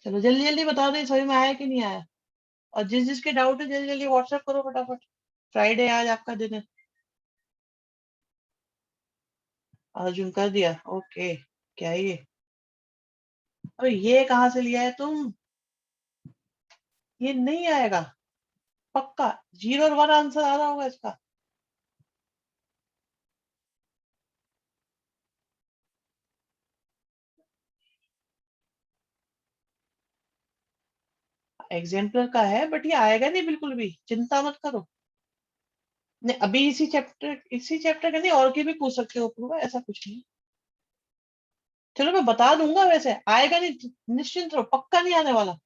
चलो जल्दी जल्दी बता दो सभी में आया कि नहीं आया। और जिस जिसके डाउट है जल्दी जल्दी व्हाट्सएप करो फटाफट। फ्राइडे आज आपका दिन है। अर्जुन कर दिया, ओके। क्या है ये? अरे ये कहाँ से लिया है तुम? ये नहीं आएगा पक्का। 0 और 1 आंसर आ रहा होगा इसका। एग्जाम्पलर का है बट ये आएगा नहीं बिल्कुल भी, चिंता मत करो। नहीं अभी इसी चैप्टर के नहीं, और के भी पूछ सकते हो पूरा, ऐसा कुछ नहीं। चलो मैं बता दूंगा, वैसे आएगा नहीं, निश्चिंत रहो, पक्का नहीं आने वाला।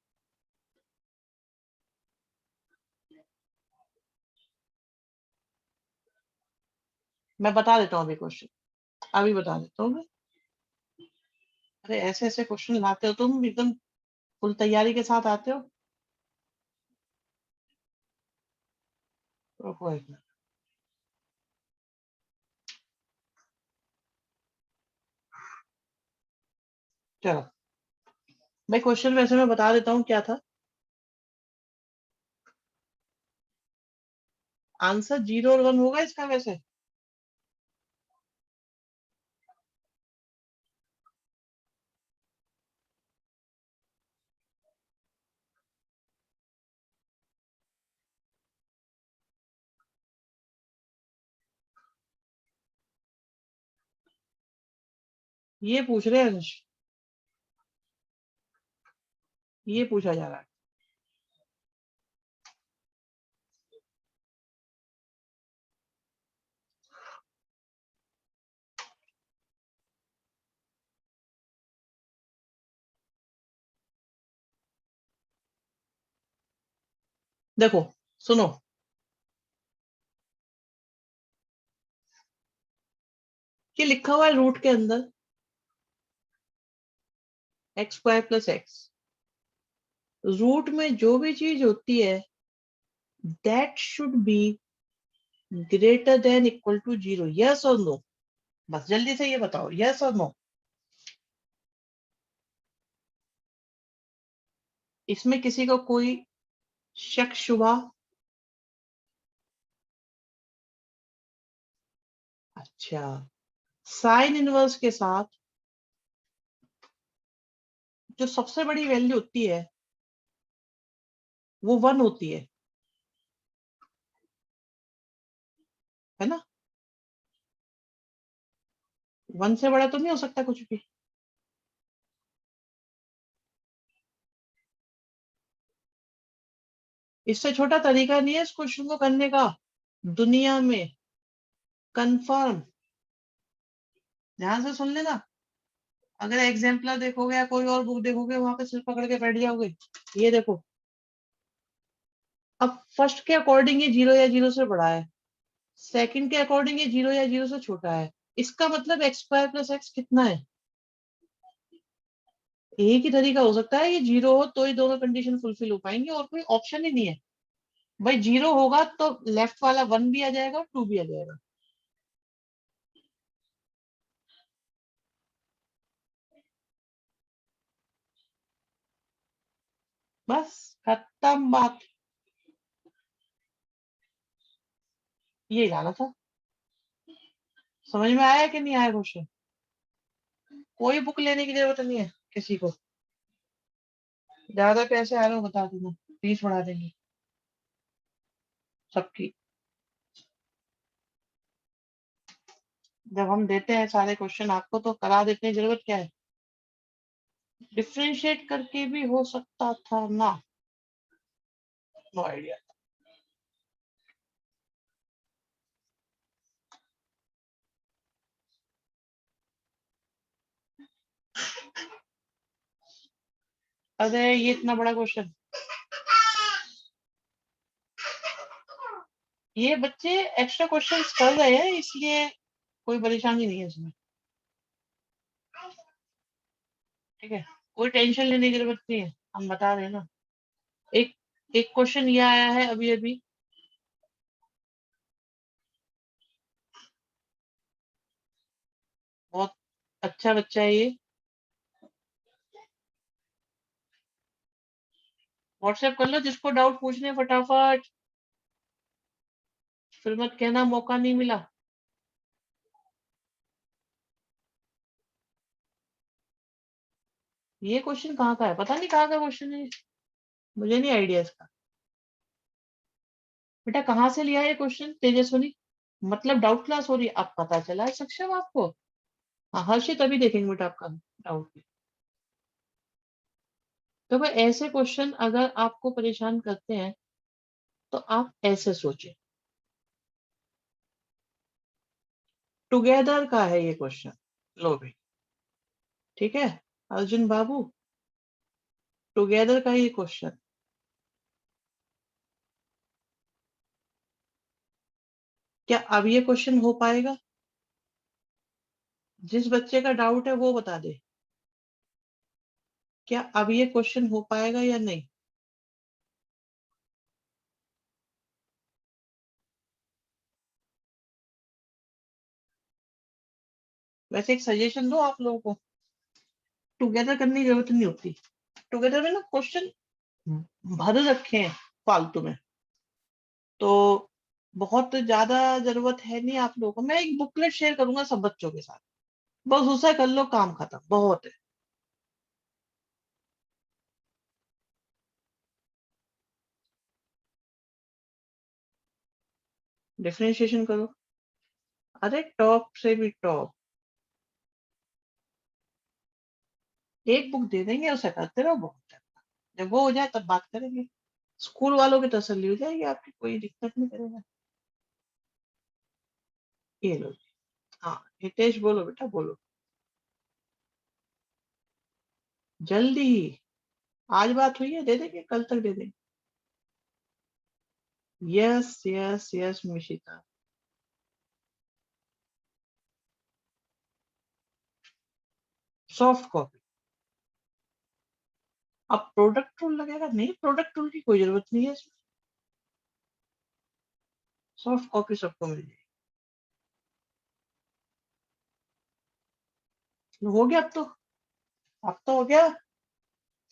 मैं बता देता हूँ अभी क्वेश्चन, अभी बता देता हूँ मैं। अरे ऐसे ऐसे क्वेश्चन लाते हो तुम, एकदम फुल तैयारी के साथ आते हो। रुको एक मिनट। चलो भाई क्वेश्चन वैसे मैं बता देता हूँ क्या था। आंसर 0 और 1 होगा इसका वैसे। ये पूछ रहे हैं, ये पूछा जा रहा है। देखो सुनो, ये लिखा हुआ है रूट के अंदर X square plus X. Root में जो भी चीज होती है that should be greater than equal to 0, yes और नो। बस जल्दी से ये बताओ, यस और नो। इसमें किसी को कोई शक शुबा? अच्छा, साइन इनवर्स के साथ जो सबसे बड़ी वैल्यू होती है वो 1 होती है ना? 1 से बड़ा तो नहीं हो सकता कुछ भी। इससे छोटा तरीका नहीं है इस क्वेश्चन को करने का दुनिया में, कंफर्म। ध्यान से सुन लेना, अगर एग्जाम्पलर देखोगे या कोई और बुक देखोगे वहां पे सिर पकड़ के बैठ जाओगे। ये देखो, अब फर्स्ट के अकॉर्डिंग ये 0 या 0 से बड़ा है, सेकंड के अकॉर्डिंग ये 0 या 0 से छोटा है। इसका मतलब एक्स स्क्वायर प्लस एक्स कितना है? एक ही तरीका हो सकता है, ये 0 हो तो ही दोनों कंडीशन फुलफिल हो पाएंगे, और कोई ऑप्शन ही नहीं है। भाई 0 होगा तो लेफ्ट वाला 1 भी आ जाएगा और 2 भी आ जाएगा। बस खत्म बात। ये लाना था। समझ में आया कि नहीं आया क्वेश्चन? कोई बुक लेने की जरूरत नहीं है किसी को। ज्यादा पैसे आ रहे हो बता देना, फीस बढ़ा देंगे सबकी। जब हम देते हैं सारे क्वेश्चन आपको तो करा देते हैं, जरूरत क्या है? डिफ्रेंशिएट करके भी हो सकता था ना, नो आइडिया। अरे ये इतना बड़ा क्वेश्चन, ये बच्चे एक्स्ट्रा क्वेश्चंस कर रहे हैं इसलिए कोई परेशानी नहीं है इसमें, ठीक है? कोई टेंशन लेने की जरूरत नहीं है, हम बता रहे हैं ना। एक एक क्वेश्चन ये आया है अभी अभी, बहुत अच्छा बच्चा है ये। व्हाट्सएप कर लो जिसको डाउट पूछने फटाफट, फिर मत कहना मौका नहीं मिला। ये क्वेश्चन कहाँ का है? पता नहीं कहाँ का क्वेश्चन है, मुझे नहीं आइडिया इसका। बेटा कहाँ से लिया है ये क्वेश्चन तेजस्वनी? मतलब डाउट क्लास हो रही है, अब पता चला है सक्षम आपको? हाँ हर्षित, अभी देखेंगे बेटा आपका डाउट। तो भाई ऐसे क्वेश्चन अगर आपको परेशान करते हैं तो आप ऐसे सोचें। टुगेदर का है ये क्वेश्चन, लो भी, ठीक है अर्जुन बाबू, टुगेदर का ये क्वेश्चन। क्या अब ये क्वेश्चन हो पाएगा? जिस बच्चे का डाउट है वो बता दे, क्या अब ये क्वेश्चन हो पाएगा या नहीं? वैसे एक सजेशन दो आप लोगों को, टुगेदर करने की जरूरत नहीं होती। टुगेदर में ना क्वेश्चन भर रखे हैं फालतू में, तो बहुत ज्यादा जरूरत है नहीं आप लोगों को। मैं एक बुकलेट शेयर करूंगा सब बच्चों के साथ, बस उसे कर लो, काम खत्म, बहुत है। डिफरेंशिएशन करो, अरे टॉप से भी टॉप। एक बुक दे देंगे, उसे करते रहो बहुत टाइम। जब वो हो जाए तब बात करेंगे। स्कूल वालों की तसल्ली हो जाएगी, आपकी कोई दिक्कत नहीं करेगा। ये लो। हाँ हितेश बोलो बेटा बोलो। जल्दी ही। आज बात हुई है, दे देंगे, कल तक दे देंगे। Yes yes yes Mishita. Soft copy. अब प्रोडक्ट टूल लगेगा? नहीं, प्रोडक्ट टूल की कोई जरूरत नहीं है इसमें। सॉफ्ट कॉपी सबको मिल जाएगी। हो गया अब तो हो गया।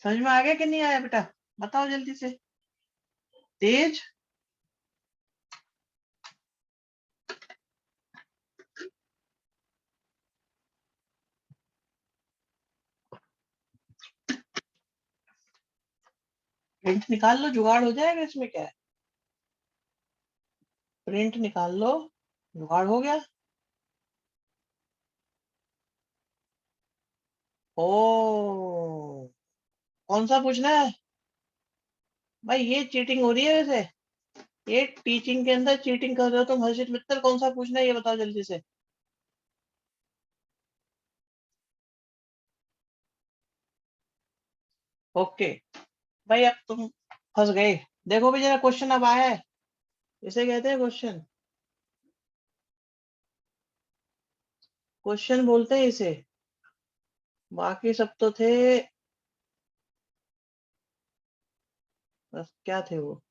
समझ में आ गया कि नहीं आया बेटा? बताओ जल्दी से। तेज। प्रिंट निकाल लो, जुगाड़ हो जाएगा, इसमें क्या है। प्रिंट निकाल लो, जुगाड़ हो गया। ओ, कौन सा पूछना है भाई? ये चीटिंग हो रही है वैसे। ये टीचिंग के अंदर चीटिंग कर रहे हो तुम। हर्षित मित्तल, कौन सा पूछना है ये बताओ जल्दी से। ओके भाई, अब तुम फंस गए। देखो भी जरा, क्वेश्चन अब आया है। इसे कहते हैं क्वेश्चन। क्वेश्चन बोलते हैं इसे। बाकी सब तो थे, बस क्या थे वो।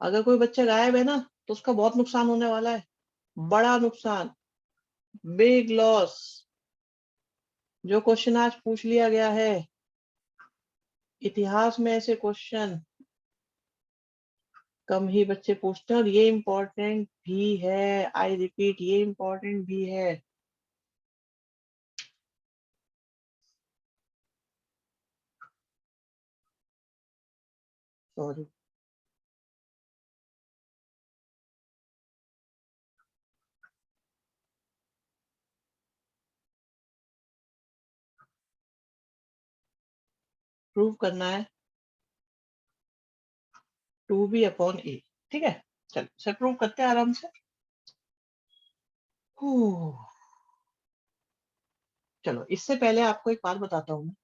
अगर कोई बच्चा गायब है ना, तो उसका बहुत नुकसान होने वाला है। बड़ा नुकसान। Big loss. जो क्वेश्चन आज पूछ लिया गया है, इतिहास में ऐसे क्वेश्चन कम ही बच्चे पूछते हैं, और ये इम्पोर्टेंट भी है। आई रिपीट, ये इम्पोर्टेंट भी है। सॉरी। प्रूव करना है 2b/a। ठीक है, चलो इसे प्रूव करते हैं आराम से। हूँ। चलो, इससे पहले आपको एक बात बताता हूँ।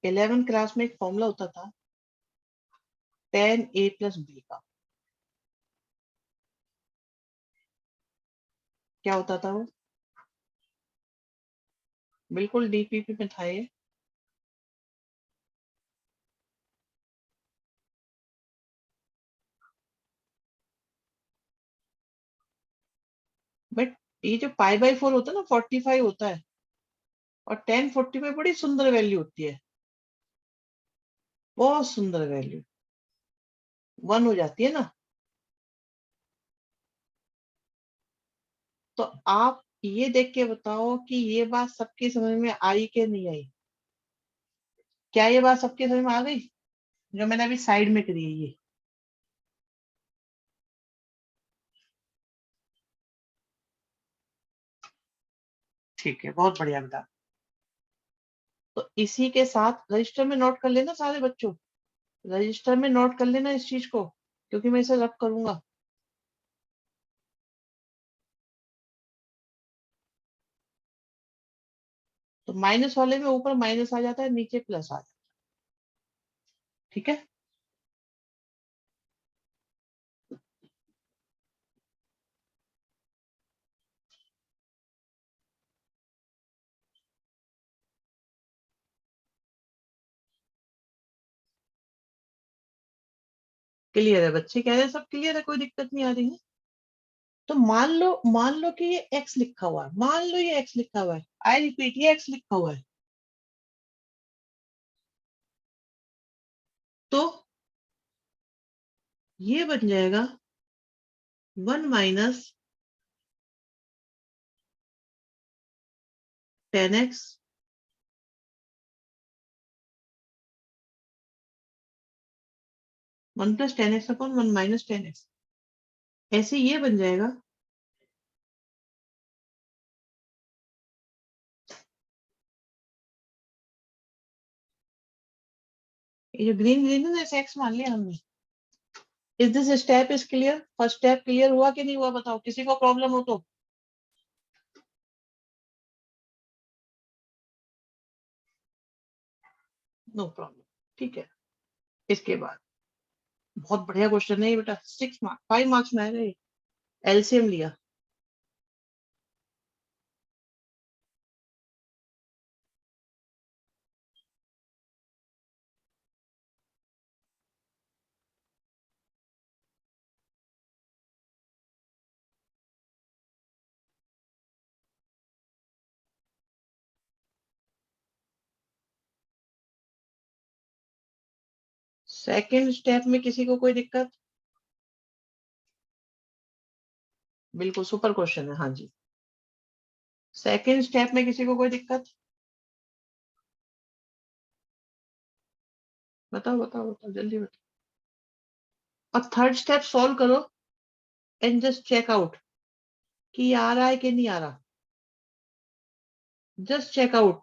11th क्लास में एक फॉर्मूला होता था, tan a+b का। क्या होता था वो? बिल्कुल डीपीपी में था ये। बट ये जो π/4 होता है ना, 45 होता है। और tan 45 बड़ी सुंदर वैल्यू होती है। बहुत सुंदर वैल्यू। 1 हो जाती है ना। तो आप ये देख के बताओ कि ये बात सबकी समझ में आई कि नहीं आई। क्या ये बात सबकी समझ में आ गई, जो मैंने अभी साइड में करी है ये? ठीक है, बहुत बढ़िया बेटा। तो इसी के साथ रजिस्टर में नोट कर लेना सारे बच्चों। रजिस्टर में नोट कर लेना इस चीज को, क्योंकि मैं इसे रब करूंगा। तो माइनस वाले में ऊपर माइनस आ जाता है, नीचे प्लस आ जाता है। ठीक है। क्लियर है बच्चे? कह रहे हैं सब क्लियर है, कोई दिक्कत नहीं आ रही है। तो मान लो कि ये x लिखा हुआ है। मान लो ये x लिखा हुआ है। आई रिपीट, ये x लिखा हुआ है। तो ये बन जाएगा 1 minus ten x. 1 + 10x/1 minus 10x। ऐसे ये बन जाएगा ये जो ग्रीन ग्रीन है ना, इसे एक्स मान लिया हमने। Is this step is clear? First step clear हुआ कि नहीं हुआ बताओ, किसी को प्रॉब्लम हो तो। नो प्रॉब्लम, ठीक है। इसके बाद बहुत बढ़िया क्वेश्चन है ये बेटा, 6 मार्क्स 5 मार्क्स में आएगा ये। एलसीएम लिया। सेकंड स्टेप में किसी को कोई दिक्कत? बिल्कुल सुपर क्वेश्चन है, हाँ जी। सेकंड स्टेप में किसी को कोई दिक्कत? बताओ बताओ बताओ जल्दी बताओ। और थर्ड स्टेप सॉल्व करो एंड जस्ट चेक आउट कि ये आ रहा है कि नहीं आ रहा। जस्ट चेक आउट,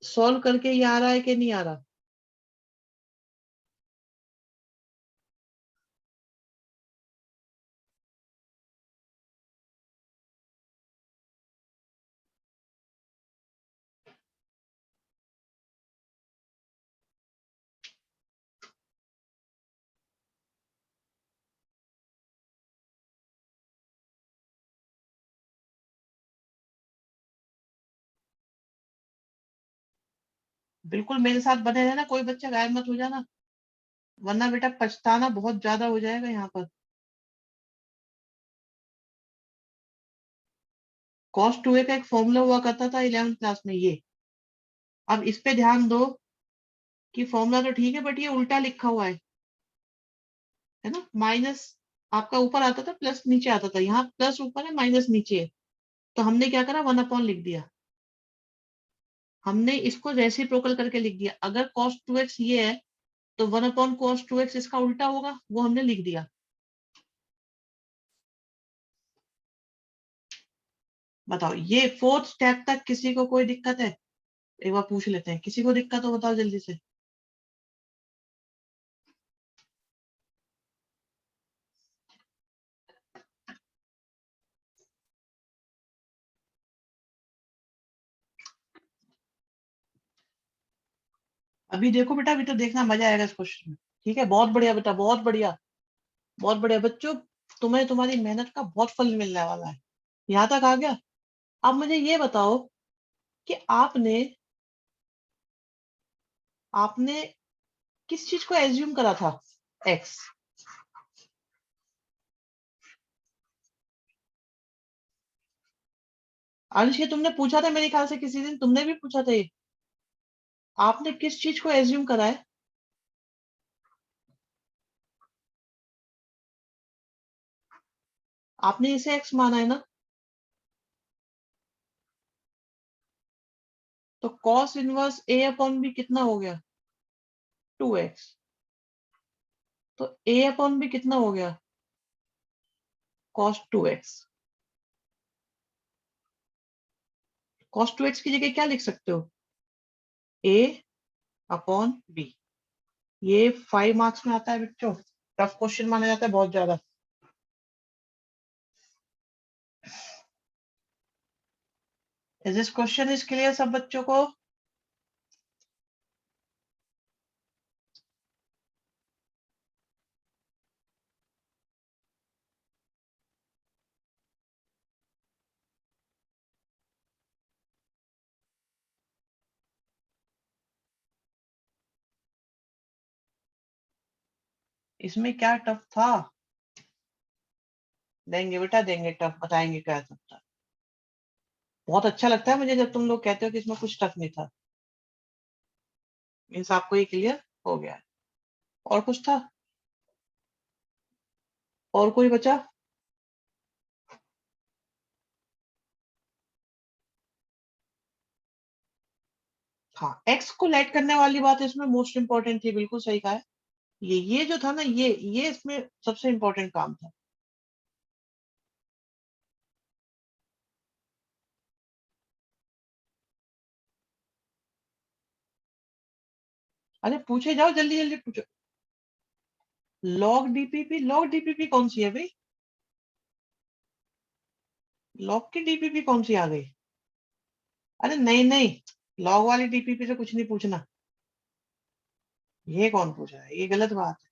सॉल्व करके ये आ रहा है कि नहीं आ रहा। बिल्कुल मेरे साथ बने रहना, कोई बच्चा गायब मत हो जाना, वरना बेटा पछताना बहुत ज्यादा हो जाएगा यहाँ पर। cos 2a का एक फॉर्मूला हुआ करता था 11th क्लास में ये। अब इस पे ध्यान दो कि फॉर्मूला तो ठीक है बट ये उल्टा लिखा हुआ है ना। माइनस आपका ऊपर आता था, प्लस नीचे आता था, यहाँ प्लस ऊपर है माइनस नीचे है। तो हमने क्या करा, 1 अपॉन लिख दिया। हमने इसको रेसिप्रोकल करके लिख दिया। अगर cos 2x ये है तो 1 अपॉन cos 2x इसका उल्टा होगा, वो हमने लिख दिया। बताओ ये फोर्थ स्टेप तक किसी को कोई दिक्कत है? एक बार पूछ लेते हैं, किसी को दिक्कत हो बताओ जल्दी से। अभी देखो बेटा, अभी तो देखना मजा आएगा इस क्वेश्चन में। ठीक है, बहुत बढ़िया बेटा, बहुत बढ़िया। बहुत बढ़िया बच्चों, तुम्हें तुम्हारी मेहनत का बहुत फल मिलने वाला है। यहाँ तक आ गया। अब मुझे ये बताओ कि आपने आपने किस चीज को एज्यूम करा था? एक्स। अंश, ये तुमने पूछा था मेरे ख्याल से, किसी दिन तुमने भी पूछा था ये। आपने किस चीज को एज्यूम करा है? आपने इसे एक्स माना है ना। तो कॉस इनवर्स ए अपॉन बी कितना हो गया? 2x। तो ए अपॉन बी कितना हो गया? Cos 2x। कॉस 2x की जगह क्या लिख सकते हो? ए अपॉन बी। ये 5 मार्क्स में आता है बच्चों, टफ क्वेश्चन माना जाता है बहुत ज्यादा। Is this question is clear सब बच्चों को? इसमें क्या टफ था? देंगे बेटा देंगे, टफ बताएंगे क्या टफ था। बहुत अच्छा लगता है मुझे जब तुम लोग कहते हो कि इसमें कुछ टफ नहीं था। मीन्स आपको ये क्लियर हो गया है। और कुछ था? और कोई बचा? हाँ, एक्स को लेट करने वाली बात इसमें मोस्ट इंपॉर्टेंट थी, बिल्कुल सही कहा है। ये जो था ना, ये इसमें सबसे इंपॉर्टेंट काम था। अरे पूछे जाओ, जल्दी जल्दी पूछो। लॉग डीपीपी कौन सी है भाई? लॉग की डीपीपी कौन सी आ गई? अरे नहीं नहीं, लॉग वाली डीपीपी से कुछ नहीं पूछना। ये कौन पूछा है? ये गलत बात है।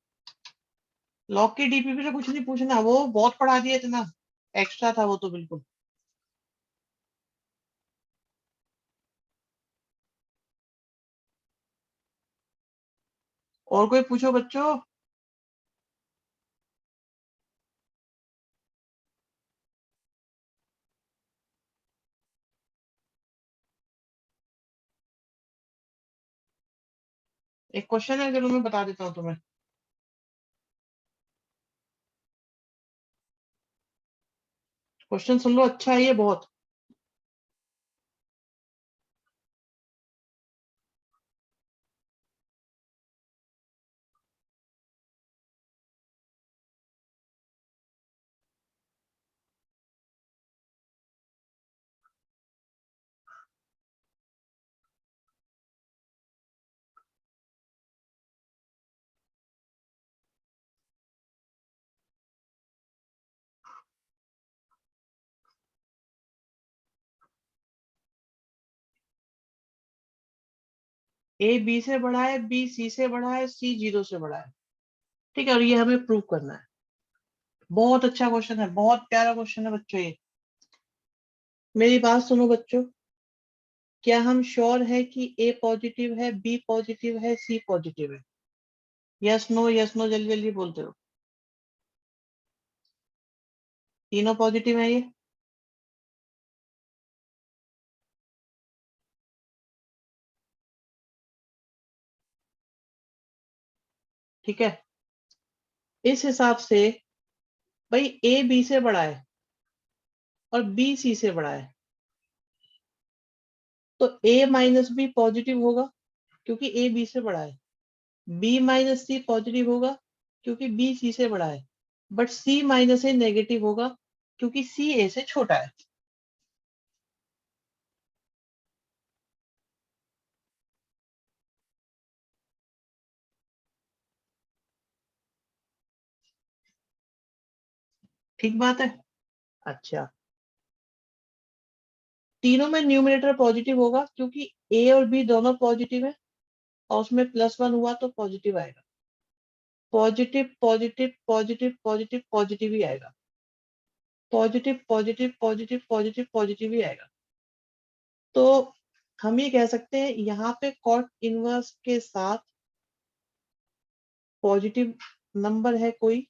लॉग की डीपीपी से कुछ नहीं पूछना, वो बहुत पढ़ा दिया इतना, एक्स्ट्रा था वो तो बिल्कुल। और कोई पूछो बच्चों। एक क्वेश्चन है, चलो मैं बता देता हूँ तुम्हें। क्वेश्चन सुन लो, अच्छा है ये बहुत। ए बी से बड़ा है, बी सी से बड़ा है, सी जीरो से बड़ा है। ठीक है, और ये हमें प्रूव करना है। बहुत अच्छा क्वेश्चन है, बहुत प्यारा क्वेश्चन है बच्चों ये। मेरी बात सुनो बच्चों, क्या हम श्योर है कि ए पॉजिटिव है, बी पॉजिटिव है, सी पॉजिटिव है? यस नो, यस नो, जल्दी जल्दी बोलते हो। तीनों पॉजिटिव है ये? ठीक है, इस हिसाब से भाई ए बी से बड़ा है और बी सी से बड़ा है, तो ए माइनस बी पॉजिटिव होगा क्योंकि ए बी से बड़ा है। बी माइनस सी पॉजिटिव होगा क्योंकि बी सी से बड़ा है। But C minus A negative होगा क्योंकि सी ए से छोटा है। ठीक बात है। अच्छा, तीनों में न्यूमरेटर पॉजिटिव होगा क्योंकि ए और बी दोनों पॉजिटिव है, और उसमें +1 हुआ तो पॉजिटिव आएगा। Positive positive positive positive positive ही आएगा। Positive positive positive positive positive ही आएगा। तो हम ये कह सकते हैं यहाँ पे कॉट इनवर्स के साथ पॉजिटिव नंबर है कोई,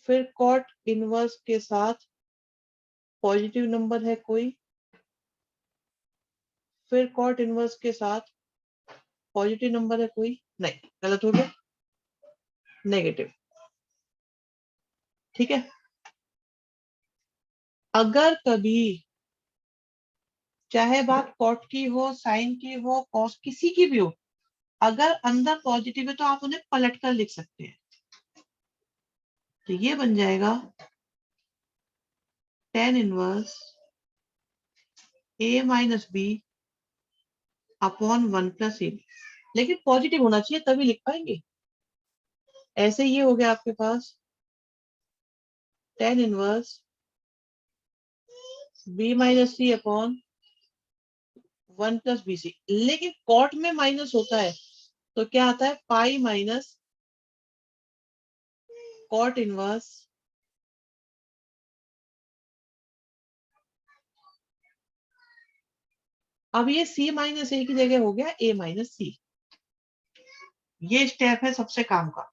फिर कॉट इनवर्स के साथ पॉजिटिव नंबर है कोई, फिर कॉट इनवर्स के साथ पॉजिटिव नंबर है कोई। नहीं, गलत हो गया, नेगेटिव। ठीक है, अगर कभी चाहे बात कॉट की हो, साइन की हो, कॉस किसी की भी हो, अगर अंदर पॉजिटिव है तो आप उन्हें पलट कर लिख सकते हैं। तो ये बन जाएगा tan inverse a minus B upon 1 + a। लेकिन पॉजिटिव होना चाहिए तभी लिख पाएंगे। ऐसे ये हो गया आपके पास tan इनवर्स b माइनस सी अपॉन 1 + bc। लेकिन कॉट में माइनस होता है तो क्या आता है, पाई माइनस कॉट इनवर्स अब ये c माइनस ए की जगह हो गया a माइनस सी। ये स्टेप है सबसे काम का।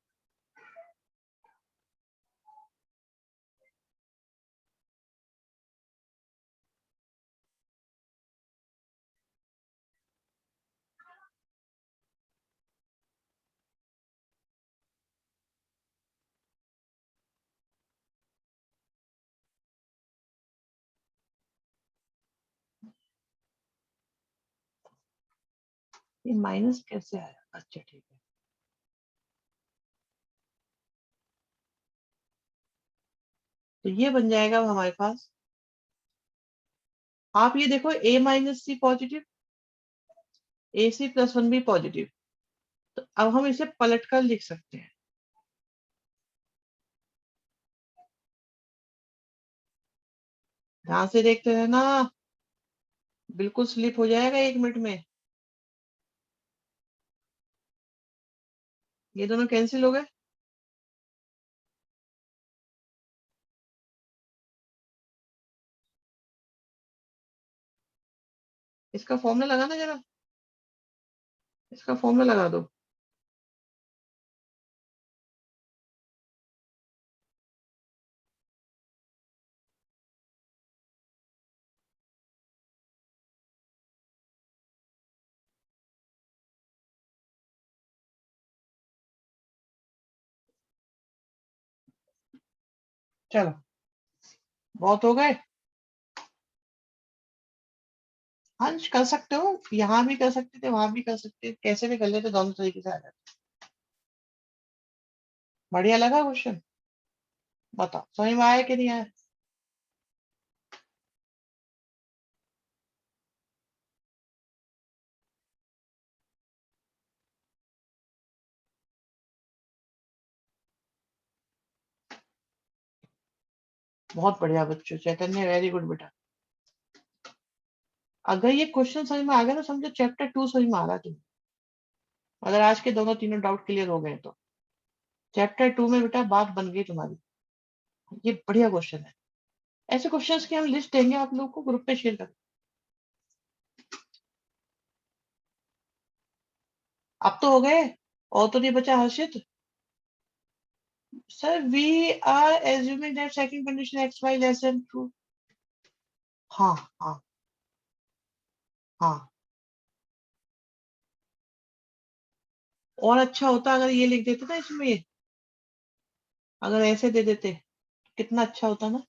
ये माइनस कैसे आया? अच्छा ठीक है, तो ये बन जाएगा अब हमारे पास। आप ये देखो a minus C positive, AC plus 1 भी पॉजिटिव। तो अब हम इसे पलटकर लिख सकते हैं। ध्यान से देखते रहना, बिल्कुल स्लिप हो जाएगा 1 मिनट में। ये दोनों कैंसिल हो गए। इसका फॉर्मूला लगाना जरा, इसका फॉर्मूला लगा दो। चलो बहुत हो गए। अंश कर सकते हो, यहाँ भी कर सकते थे, वहां भी कर सकते थे, कैसे भी कर लेते, दोनों तरीके से आ जाते। बढ़िया लगा क्वेश्चन? बताओ समझ में आया कि नहीं आया? बहुत बढ़िया बच्चों, चैतन्य वेरी गुड बेटा। अगर ये क्वेश्चन समझ में आ गया तो समझो चैप्टर 2 समझ में आ रहा है तुम्हें। अगर आज के दोनों तीनों डाउट क्लियर हो गए तो चैप्टर 2 में बेटा बात बन गई तुम्हारी। ये बढ़िया क्वेश्चन है। ऐसे क्वेश्चंस की हम लिस्ट देंगे आप लोगों को, ग्रुप पे शेयर कर। अब तो हो गए, और तो नहीं बचा Harshit. Sir we are assuming that second condition X Y less than true. हाँ हाँ हाँ। और अच्छा होता अगर ये लिख देते ना इसमें, अगर ऐसे दे देते कितना अच्छा होता ना।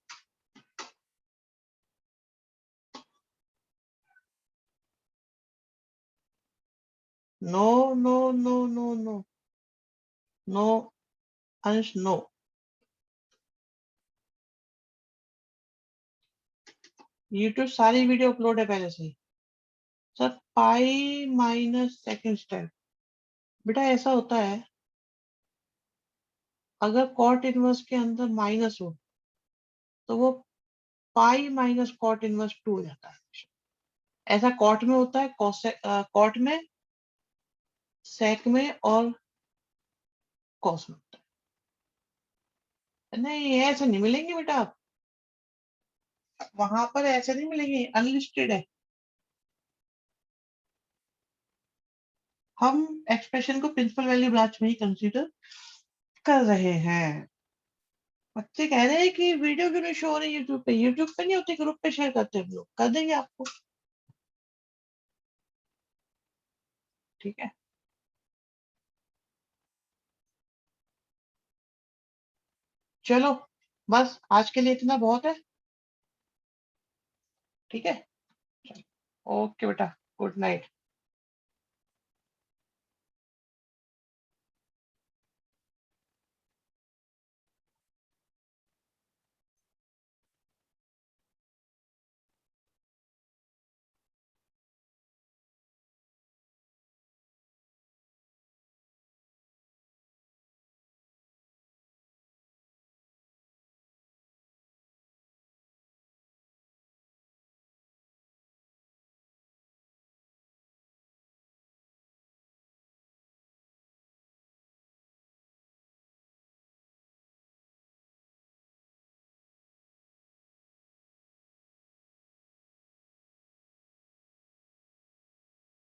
No no no no no no Ansh no. YouTube सारी वीडियो अपलोड है पहले से ही। Sir pi minus second step, बेटा ऐसा होता है अगर कॉट इनवर्स के अंदर माइनस हो तो वो पाई माइनस कॉट इनवर्स 2 हो जाता है। ऐसा कॉट में होता है, कॉट में, सेक में और कॉस में होता है। नहीं ऐसे नहीं मिलेंगे बेटा, आप वहां पर ऐसे नहीं मिलेंगे, अनलिस्टेड है। हम एक्सप्रेशन को प्रिंसिपल वैल्यू ब्रांच में ही कंसीडर कर रहे हैं। बच्चे कह रहे हैं कि वीडियो क्यों नहीं शो हो रही यूट्यूब पे? यूट्यूब पे नहीं होती, ग्रुप पे शेयर करते हैं हम लोग, कर देंगे आपको। ठीक है, चलो बस आज के लिए इतना बहुत है। ठीक है, ओके बेटा, गुड नाइट।